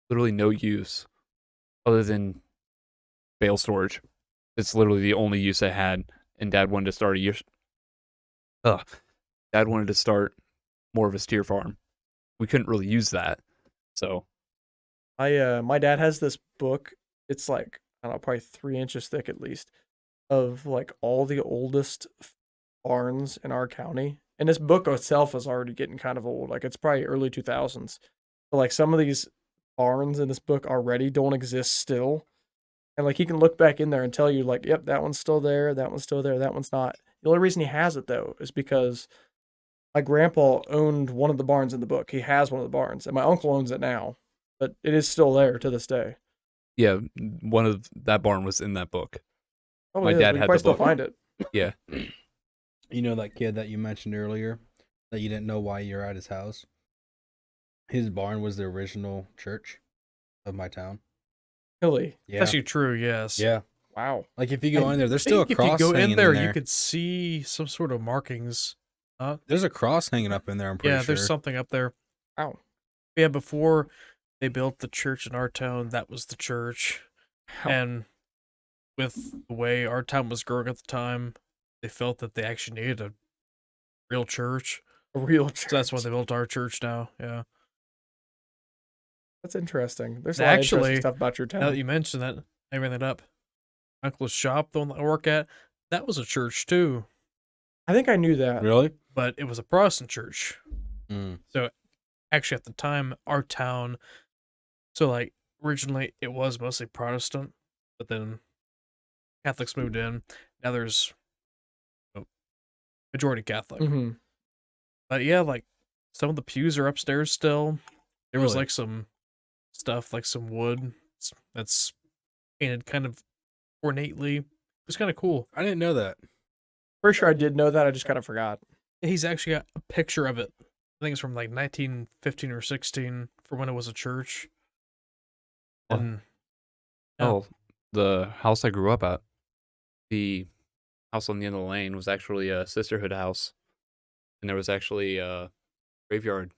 literally no use other than bale storage. It's literally the only use it had, and Dad wanted to start Dad wanted to start more of a steer farm. We couldn't really use that, so my dad has this book. It's like I don't know, probably 3 inches thick at least, of like all the oldest barns in our county. And this book itself is already getting kind of old. Like it's probably early 2000s. But like some of these barns in this book already don't exist still. And like he can look back in there and tell you like, yep, that one's still there, that one's still there, that one's not. The only reason he has it though is because my grandpa owned one of the barns in the book. He has one of the barns, and my uncle owns it now, but it is still there to this day. yeah, one of that barn was in that book. Oh, My it is. dad We had probably the still book. find it. Yeah, You know that kid that you mentioned earlier that you didn't know why you're at his house? His barn was the original church of my town. Really? Yeah. That's actually true, yes. Yeah. Wow. Like if you go I in there, there's I still a think cross if you go hanging in there, there. you could see some sort of markings. There's a cross hanging up in there, I'm pretty Yeah, sure. there's something up there. Wow. Yeah, before they built the church in our town, that was the church. Wow. And with the way our town was growing at the time, they felt that they actually needed a real church. A real church. So that's why they built our church now. Yeah. That's interesting. There's a lot of Actually, interesting stuff about your Now that town. you mentioned that, I ran that up. Uncle's shop, the one that I work at, that was a church too, I think I knew that. Really? but it was a Protestant church. Mm. Actually, at the time, our town, so like originally it was mostly Protestant, but then Catholics moved in. Now there's majority Catholic. Hmm. But yeah, like some of the pews are upstairs still. There was Really? like some stuff, like some wood that's painted kind of ornately. It was kind of cool. I didn't know that. Pretty sure I did know that. I just kind of forgot. He's actually got a picture of it. I think it's from like 1915 or 16 for when it was a church. Oh. And Yeah. Oh, the house I grew up at. the house on the end of the lane was actually a sisterhood house, and there was actually a graveyard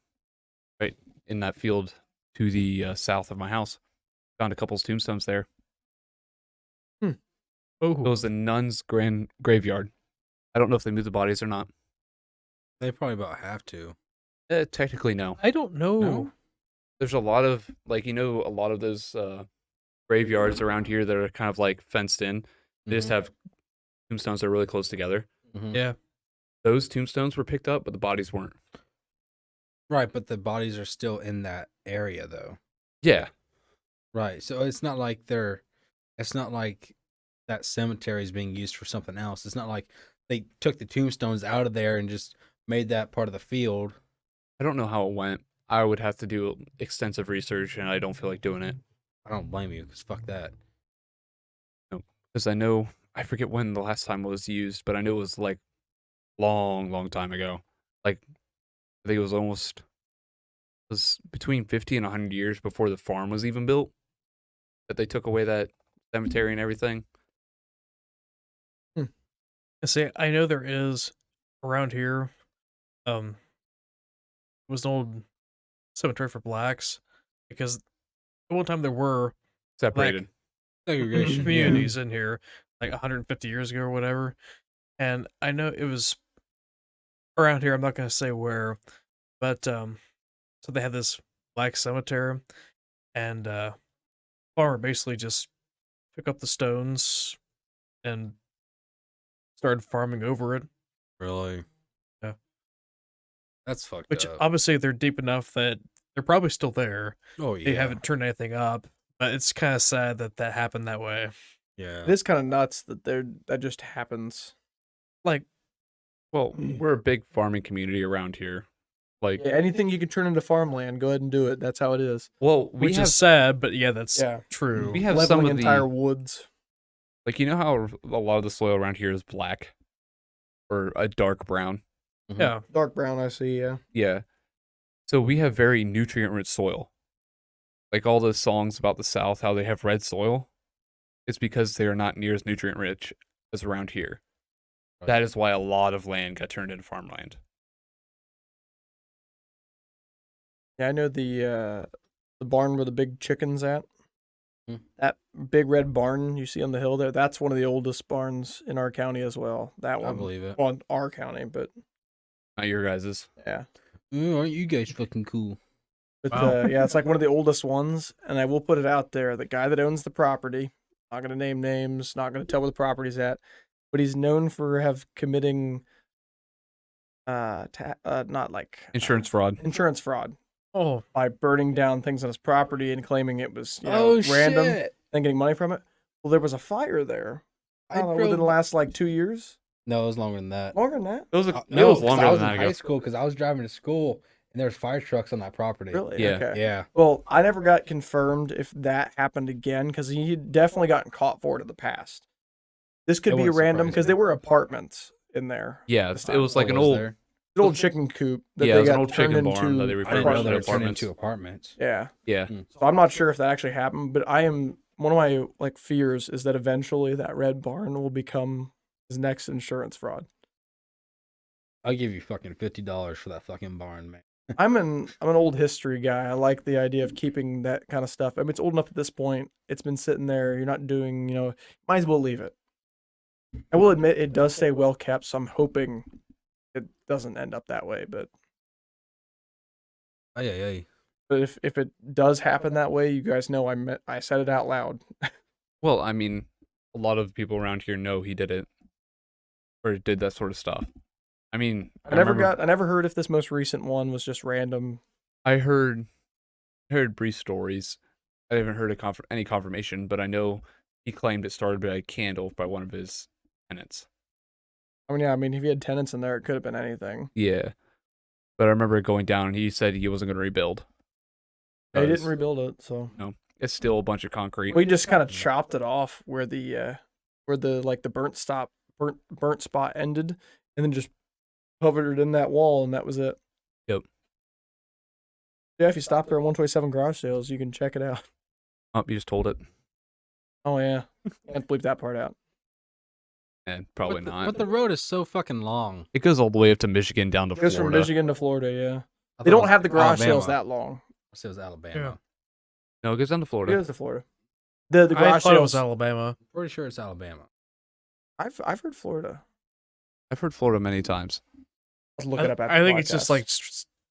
right in that field to the south of my house. Found a couple's tombstones there. Oh, It was the nuns' grand graveyard. I don't know if they moved the bodies or not. They probably about have to. Technically, no. I don't know. No? There's a lot of a lot of those graveyards around here that are kind of like fenced in. They just have tombstones that are really close together. Mhm. Yeah. Those tombstones were picked up, but the bodies weren't. Right, but the bodies are still in that area though. Yeah. Right. So it's not like that cemetery is being used for something else. It's not like they took the tombstones out of there and just made that part of the field. I don't know how it went. I would have to do extensive research, and I don't feel like doing it. I don't blame you, because fuck that. Because I forget when the last time it was used, but I know it was like long time ago. Like, I think it was between 50 and 100 years before the farm was even built that they took away that cemetery and everything. See, I know there is around here. It was an old cemetery for blacks because at one time there were Separated. Segregation. communities in here like 150 years ago or whatever, and I know it was around here. I'm not gonna say where, but so they had this black cemetery, and farmer basically just took up the stones and started farming over it. Really? Yeah. That's fucked Which up. obviously they're deep enough that they're probably still there. Oh yeah. They haven't turned anything up, but it's kind of sad that that happened that way. Yeah. It is kind of nuts that that just happens. Like, Well, we're a big farming community around here. Like, Yeah, anything you can turn into farmland, go ahead and do it. That's how it is. well, we which have is sad, but yeah, that's Yeah. true. we have Leveling some of entire the woods. like, you know how a lot of the soil around here is black or a dark brown. Yeah, Dark brown, I see, yeah. Yeah. So we have very nutrient-rich soil. Like all those songs about the South, how they have red soil, it's because they are not near as nutrient-rich as around here. Right. That is why a lot of land got turned into farmland. Yeah, I know the barn where the big chicken's at. Hmm. That big red barn you see on the hill there, that's one of the oldest barns in our county as well. That I one. believe it. Well, in our county, but Not your guys's. yeah. Ooh, aren't you guys fucking cool? But Wow. yeah, it's like one of the oldest ones, and I will put it out there. The guy that owns the property, not gonna name names, not gonna tell where the property's at, but he's known for committing not like Insurance fraud. insurance fraud Oh, by burning down things on his property and claiming it was random and getting money from it. Well, there was a fire there. I don't know, within the last like 2 years, No, it was longer than that. longer than that. It was, No, it was 'cause longer I was than in that high ago. school because I was driving to school and there was fire trucks on that property. Really? Yeah. Okay. Yeah. Well, I never got confirmed if that happened again because he had definitely gotten caught for it in the past. This could That be wouldn't random surprise because me. they were apartments in there. Yeah, This it was time. like an Oh, was old, there? An old chicken coop that Yeah, it they was an got old turned chicken into barn that they I didn't refurbished know into they were turned apartments. into apartments. Yeah. Yeah. So I'm not sure if that actually happened, but I am one of my like fears is that eventually that red barn will become his next insurance fraud. I'll give you fucking $50 for that fucking barn, man. I'm an old history guy. I like the idea of keeping that kind of stuff. I mean, it's old enough at this point. It's been sitting there. You're not doing, might as well leave it. I will admit it does stay well kept, so I'm hoping it doesn't end up that way. But Ay. if it does happen that way, you guys know I said it out loud. Well, I mean, a lot of people around here know he did it or did that sort of stuff. I mean, I never heard if this most recent one was just random. I heard brief stories. I haven't heard any confirmation, but I know he claimed it started by a candle by one of his tenants. I mean, yeah, if he had tenants in there, it could have been anything. Yeah. But I remember it going down and he said he wasn't going to rebuild. They didn't 'Cause rebuild it, so It's still a bunch of concrete. we just kind of chopped it off where the burnt spot ended, and then just covered it in that wall, and that was it. Yep. Yeah, if you stop there at 127 garage sales, you can check it out. Oh, you just told it. Oh yeah, can't bleep that part out. And probably but not. But the road is so fucking long. It goes all the way up to Michigan, down to It goes from Florida. Michigan to Florida. Yeah, I they thought it don't was have the garage Alabama. sales that long. I said it was Alabama. Yeah. No, it goes down to It Florida. goes to Florida. The I garage thought it was sales. Alabama. Pretty sure it's Alabama. I've heard Florida. I've heard Florida many times. Let's look it up after I the think it's just podcast. like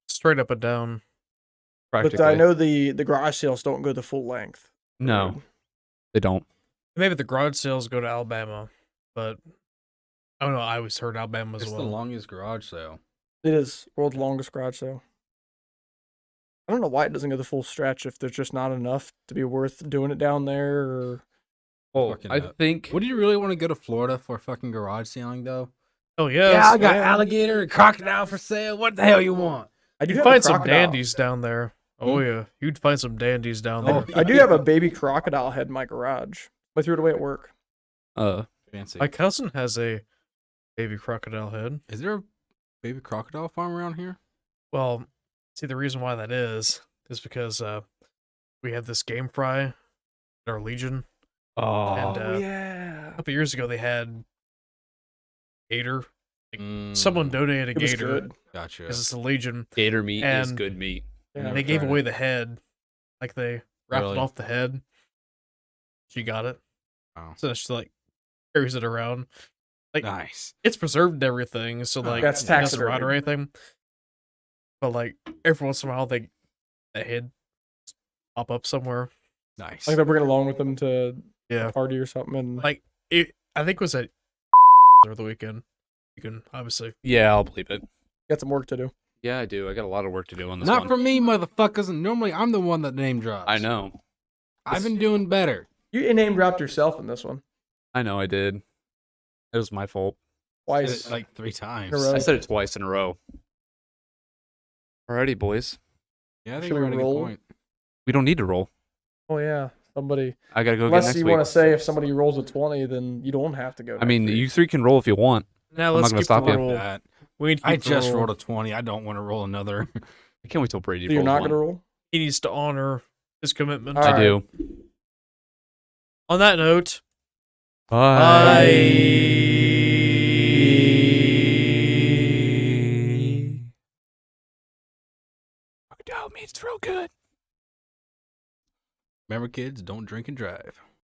straight up and down. Practically. But I know the garage sales don't go the full length. No, they don't. Maybe the garage sales go to Alabama, but I don't know. I always heard Alabama as It's well. the longest garage sale. It is world's longest garage sale. I don't know why it doesn't go the full stretch if there's just not enough to be worth doing it down there. Or Well, Fucking I up. think Would you really want to go to Florida for fucking garage selling though? Oh yeah, Yeah, I got yeah. alligator and crocodile for sale. What the hell you want? I do you'd have a find some crocodile. dandies down there. Oh yeah, you'd find some dandies down there. Oh, I do have a baby crocodile head in my garage. I threw it away at work. Fancy. My cousin has a baby crocodile head. Is there a baby crocodile farm around here? Well, see, the reason why that is because we have this game fry at our Legion. oh, And, yeah. A couple years ago, they had gator. Mm, Someone donated a It was gator good. Gotcha. because it's a Legion. gator meat is and- good meat. Yeah. They gave tried away it. the head, like they wrapped Really? it off the head. She got it, Wow. so she like carries it around. Like Nice. it's preserved and everything, so like That's it doesn't rot or taxidermy. anything. But like every once in a while, the head pop up somewhere. Nice. Like they'll bring it along with them to Yeah, a party or something. And like I think it was at over the weekend. You can obviously. Yeah, I'll believe it. got some work to do. Yeah, I do. I got a lot of work to do on this Not one. for me, motherfuckers. Normally, I'm the one that name drops. I know. I've been doing better. You name dropped yourself in this one I know. I did. It was my fault. Said it twice. like 3 times. In a row. I said it twice in a row. Alrighty, boys. Yeah, I think Should we we're at a good roll? point. We don't need to roll. Oh yeah, somebody. I gotta go get Unless next you week. want to say if somebody rolls a 20, then you don't have to go. I mean, next week. you three can roll if you want. Now I'm let's not gonna keep stop the you. roll. That. We need to I keep the just roll. rolled a 20. I don't want to roll another. I can't wait till Brady So you're rolls not one. gonna roll. He needs to honor his commitment. All I right. do. On that note, Crocodile meat's real good. Remember, kids, don't drink and drive.